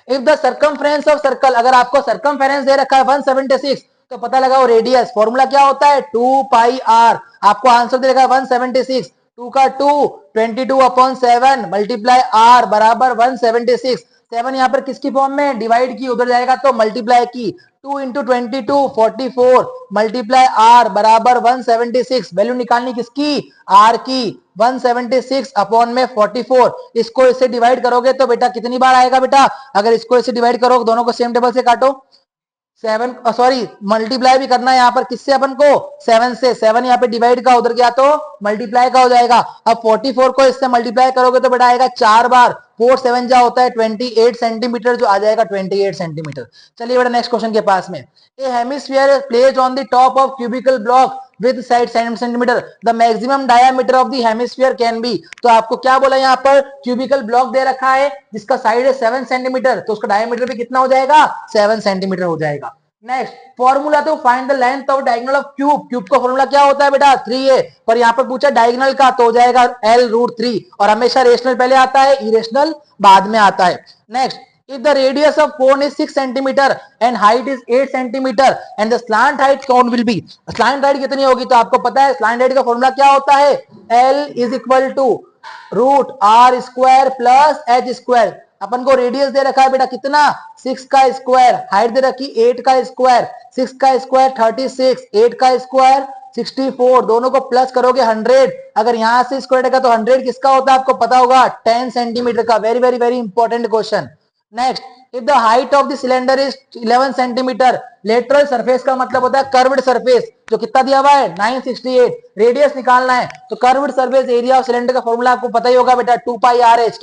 If the circumference of circle, अगर आपको सर्कमफ्रेंस दे रखा है 176 तो पता लगाओ रेडियस, फॉर्मूला क्या होता है 2 पाई आर, आपको आंसर दे रखा है 176, 2 का 2 22 अपॉन 7 मल्टीप्लाई आर बराबर 176, 7 यहाँ पर किसकी फॉर्म में डिवाइड की, उधर जाएगा तो मल्टीप्लाई की, 2 इंटू 22 44 मल्टीप्लाई आर बराबर 176, वैल्यू निकालनी किसकी, आर की, 176 अपॉन में 44, इसको इससे डिवाइड करोगे तो बेटा कितनी बार आएगा बेटा, अगर इसको इससे डिवाइड करो दोनों को सेम टेबल से काटो, 7 सॉरी मल्टीप्लाई भी करना है यहाँ पर किससे अपन को 7 से। 7 यहाँ पे डिवाइड का उधर गया तो मल्टीप्लाई का हो जाएगा। अब 44 को इससे मल्टीप्लाई करोगे तो बेटा आएगा 4 बार 4 7 जा होता है 28 सेंटीमीटर जो आ जाएगा 28 सेंटीमीटर। चलिए बेटा नेक्स्ट क्वेश्चन के पास में a hemisphere placed on the top of cubical block with side centimetre the maximum diameter of the hemisphere can be. तो आपको क्या बोला यहाँ पर क्यूबिकल ब्लॉक दे रखा है जिसका साइड है 7 सेंटीमीटर तो उसका डायमीटर भी कितना हो जाएगा 7 सेंटीमीटर हो जाएगा। नेक्स्ट फॉर्मूला तो find the length of diagonal of cube. Cube का फॉर्मूला क्या होता है बेटा 3a पर यहाँ पर पूछा डायगोनल का तो हो जाएगा L√3 और हमेशा रेशनल पहले आता है इरेशनल बाद में आता है। Next if the radius of cone is 6 centimeter and height is 8 centimeter and the slant height cone will be slant height कितनी होगी तो आपको पता है slant height का फॉर्मूला क्या होता है L is equal to root R square plus H square. अपन को रेडियस दे रखा है बेटा कितना 6 का स्क्वायर, हाइट दे रखी 8 का स्क्वायर, 6 का स्क्वायर 36, 8 का स्क्वायर 64, दोनों को प्लस करोगे 100। अगर यहां से स्क्वायर का तो 100 किसका होता है आपको पता होगा 10 सेंटीमीटर का। Very very very important question. Next if the height of the cylinder is 11 centimetre lateral surface का मतलब होता है कर्व्ड सरफेस जो कितना दिया हुआ है 968। रेडियस निकालना है तो curved surface area of cylinder का फॉर्मूला आपको पता ही होगा बेटा 2 पाई RH।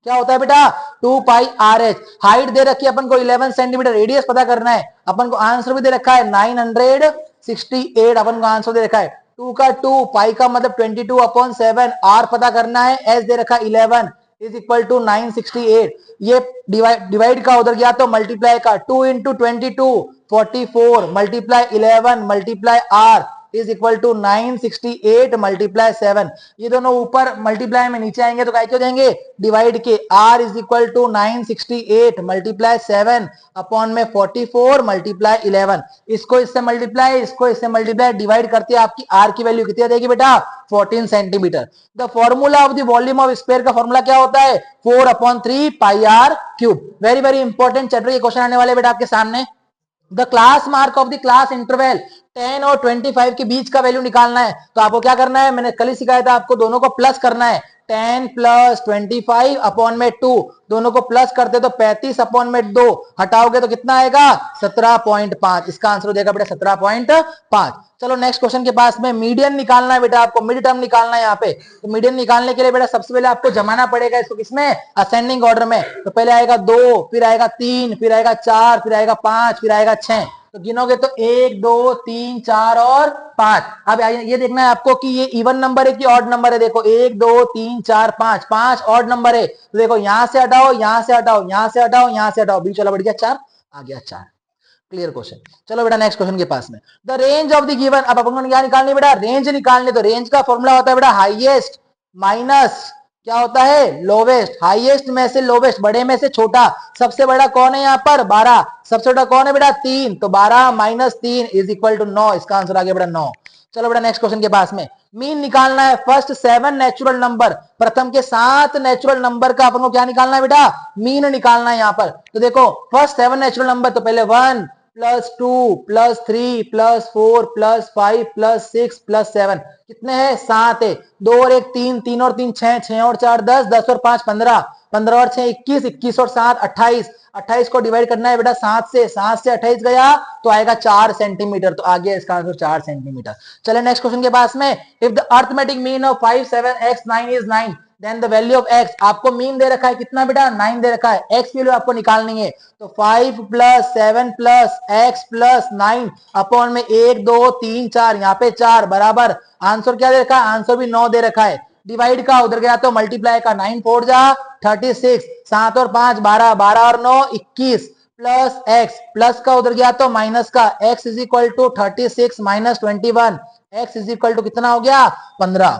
क्या होता है बेटा 2 पाई RH। हाइट दे रखी है अपन को 11 सेंटीमीटर, रेडियस पता करना है अपन को, आंसर भी दे रखा है 968 अपन को आंसर दे रखा है 2 का 2 पाई का मतलब 22/7 R पता करना है, S दे रखा 11 इज इक्वल टू 968। ये डिवाइड का उधर गया तो मल्टीप्लाई का 2 into 22 44 multiply 11 multiply R is equal to 968 multiply 7। ये दोनों ऊपर मल्टीप्लाई में नीचे आएंगे तो क्या हो जाएंगे डिवाइड के। R is equal to 968 multiply 7 upon में 44 मल्टीप्लाई 11। इसको इससे मल्टीप्लाई इसको इससे मल्टीप्लाई डिवाइड करते हैं आपकी R की वैल्यू कितनी आ जाएगी बेटा 14 centimetre. The formula of the volume of sphere का फॉर्मूला क्या होता है 4/3 पाई R cube. Very very important chapter के क्वेश्चन आने वाले बेटा आपके सामने। The class mark of the class interval 10 और 25 के बीच का वैल्यू निकालना है तो आपको क्या करना है, मैंने कल ही सिखाया था आपको, दोनों को प्लस करना है। 10 प्लस 25 अपॉन में 2 दोनों को प्लस करते तो 35 अपॉन में 2 हटाओगे तो कितना आएगा 17.5। इसका आंसर हो जाएगा बेटा 17.5। चलो नेक्स्ट क्वेश्चन के पास में मीडियन निकालना है बेटा आपको, मिड टर्म निकालना है यहाँ पे। तो मीडियन निकालने के लिए बेटा सबसे पहले आपको जमाना पड़ेगा इसको किसमें असेंडिंग ऑर्डर में। तो पहले आएगा 2 फिर आएगा 3 फिर आएगा 4 फिर आएगा 5 फिर आएगा 6। तो गिनोगे तो 1 2 3 4 और 5। अब ये देखना है आपको कि ये इवन नंबर है कि ऑड नंबर है। देखो 1 2 3 4 5 5 ऑड नंबर है तो देखो यहां से हटाओ यहां से हटाओ यहां से हटाओ यहां से हटाओ, बीच वाला बढ़ गया 4 आ गया 4। Clear question. चलो बेटा नेक्स्ट क्वेश्चन के पास में the range of the given. अब अपन को क्या निकालनी बेटा रेंज निकालनी। तो रेंज का फॉर्मूला होता है बेटा हाईएस्ट माइनस क्या होता है लोवेस्ट। हाईएस्ट में से लोवेस्ट, बड़े में से छोटा। सबसे बड़ा कौन है यहाँ पर 12, सबसे छोटा कौन है बेटा 3, तो 12 माइनस 3 इज इक्वल टू 9। इसका आंसर आ गया बेटा 9। चलो बेटा नेक्स्ट क्वेश्चन के पास में मीन निकालना है। फर्स्ट 7 नेचुरल नंबर, प्रथम के 7 नेचुरल नंबर का अपन को क्या निकालना है बेटा मीन निकालना है यहाँ पर। तो देखो फर्स्ट 7 नेचुरल नंबर तो पहले 1 plus 2 plus 3 plus 4 plus 5 plus 6 plus 7 कितने हैं 7 है। 2 और 1 3, 3 और 3 6, 6 और 4 10, 10 और 5 15, 15 और 6 21, 21 और 7 28, 28 को डिवाइड करना है बेटा 7 से 28 गया तो आएगा 4 सेंटीमीटर। तो आ गया इसका आंसर 4 सेंटीमीटर। चले नेक्स्ट क्वेश्चन के पास में if the arithmetic mean of 5 7 x 9 is 9 then the value of x। आपको मीन दे रखा है कितना बेटा 9 दे रखा है, x की वैल्यू आपको निकालनी है। तो 5 plus 7 plus x plus 9 upon में 1 2 3 4 यहाँ पे 4 बराबर आंसर क्या दे रखा है आंसर भी 9 दे रखा है। डिवाइड का उधर गया तो मल्टीप्लाई का 9 4 जा 36, 7 और 5 12, 12 और 9 21 प्लस x प्लस का उधर गया तो माइनस का x is equal to 36 minus 21 x is equal to कितना हो गया 15।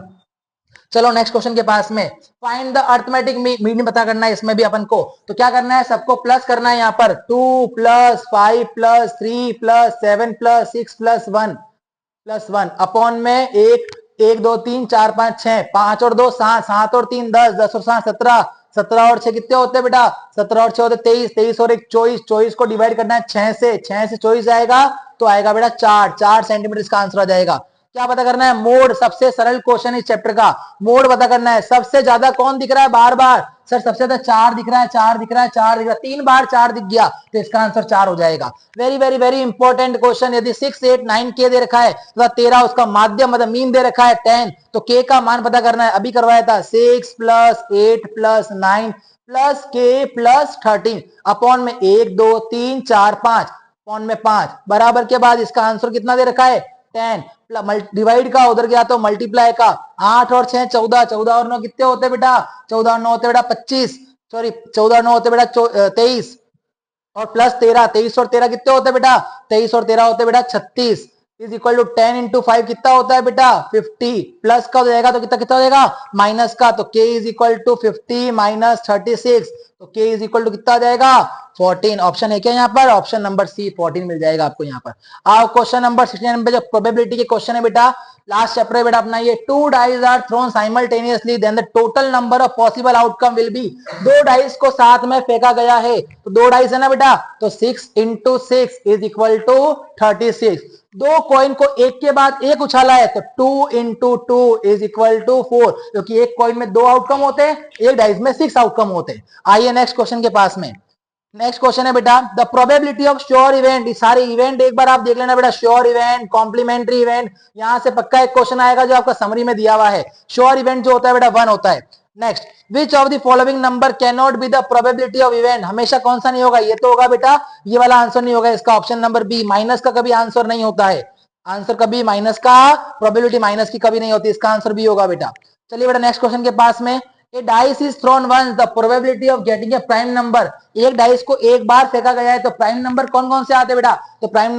चलो नेक्स्ट क्वेश्चन के पास में फाइंड द अरिथमेटिक मीन पता करना है इसमें भी अपन को। तो क्या करना है सबको प्लस करना है यहाँ पर 2 plus 5 plus 3 plus 7 plus 6 plus 1 upon में 1 2 3 4 5 6, 5 और 2 7, 7 और 3 10, 10 और 7 17, 17 और 6 कितने होते हैं बेटा 17 और 6 होते 23, 23 और 1 24, 24 को डिवाइड करना है 6 से 24 आएगा तो आएगा बेटा 4 सेंटीमीटर इसका आंसर आ जाएगा। क्या पता करना है मोड, सबसे सरल क्वेश्चन इस चैप्टर का मोड पता करना है। सबसे ज्यादा कौन दिख रहा है बार बार सर सबसे ज्यादा 4 दिख रहा है, 4 दिख रहा है, 4 दिख रहा है, 3 बार 4 दिख गया तो इसका आंसर 4 हो जाएगा। Very very very important question. यदि 6 8 9 के दे रखा है तो 13 उसका माध्यम मतलब मीन दे रखा है 10, तो के का मान पता करना है। अभी करवाया था 6 प्लस 8 प्लस 9 प्लस के प्लस 13 अपॉन में 1 2 3 4 5 अपॉन में 5 बराबर के बाद इसका आंसर कितना दे रखा है 10, डिवाइड का उधर गया तो मल्टीप्लाई का 8 और 6 14, 14 और 9 कितने होते बेटा 14 और 9 होते बेटा 25, सॉरी 14 और 9 होते बेटा 23 और प्लस 13, 23 और 13 कितने होते बेटा 23 और 13 होते बेटा 36 इज इक्वल टू 10 इंटू 5 कितना होता है बेटा 50, प्लस का हो जाएगा तो कितना कितना हो जाएगा माइनस का, तो k is equal to 50 minus 36, तो k इज इक्वल टू कितना आ जाएगा 14। ऑप्शन है क्या यहाँ पर, ऑप्शन नंबर सी 14 मिल जाएगा आपको यहाँ पर। आओ क्वेश्चन नंबर 69 पे जो प्रोबेबिलिटी के क्वेश्चन है बेटा, लास्ट चैप्टर है बेटा अपना ये। 2 dice are thrown simultaneously then the total number of possible outcome will be, 2 dice को साथ में फेंका गया है तो 2 डाइस है ना बेटा, तो 6 into 6 is equal to 36। 2 coin को एक के बाद एक उछाला है तो 2 इंटू 2 इज इक्वल टू 4, क्योंकि एक कॉइन में 2 आउटकम होते हैं, एक डाइस में 6 आउटकम होते हैं। आइए नेक्स्ट क्वेश्चन के पास में। नेक्स्ट क्वेश्चन है बेटा the probability of sure event, सारे इवेंट एक बार आप देख लेना बेटा, श्योर इवेंट कॉम्प्लीमेंट्री इवेंट, यहां से पक्का एक क्वेश्चन आएगा जो आपका समरी में दिया हुआ है। श्योर इवेंट जो होता है बेटा 1 होता है। Next, which of the following number can not be the probability of event, हमेशा कौन सा नहीं होगा, ये तो होगा बेटा ये वाला आंसर नहीं होगा, इसका ऑप्शन नंबर बी। माइनस का कभी आंसर नहीं होता है, आंसर कभी माइनस का प्रोबेबिलिटी माइनस की कभी नहीं होती, इसका आंसर बी होगा बेटा। चलिए बेटा नेक्स्ट क्वेश्चन के पास में, A dice is thrown once, the probability of getting a prime number, एक डाइस को एक बार फेंका गया है तो प्राइम नंबर कौन कौन से आते बेटा, तो प्राइम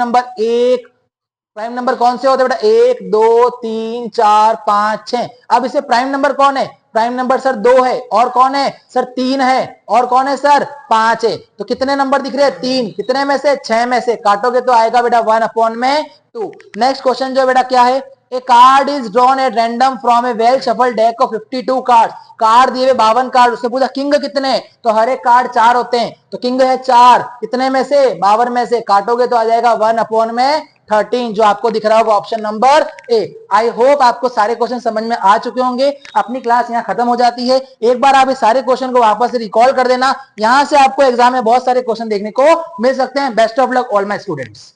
नंबर कौन से होते बेटा 1 2 3 4 5 6। अब इसे प्राइम नंबर कौन है, प्राइम नंबर सर 2 है, और कौन है सर 3 है, और कौन है सर 5 है, तो कितने नंबर दिख रहे हैं 3, कितने में से 6 में से, काटोगे तो आएगा बेटा 1 अपॉन में 2। नेक्स्ट क्वेश्चन जो बेटा क्या है, A card is drawn at random from a well shuffled deck of 52 cards, card दिए 52 कार्ड, उससे पूछा किंग कितने, तो हर एक कार्ड 4 होते हैं, तो किंग है 4, कितने में से 52 में से, काटोगे तो आ जाएगा 1 अपॉन में 13, जो आपको दिख रहा होगा option number A. I hope आपको सारे क्वेश्चन समझ में आ चुके होंगे। अपनी क्लास यहाँ खत्म हो जाती है, एक बार आप इस सारे क्वेश्चन को वापस से रिकॉल कर देना, यहाँ से आपको एग्जाम में बहुत सारे क्वेश्चन देखने को मिल सकते हैं। Best of luck all my students.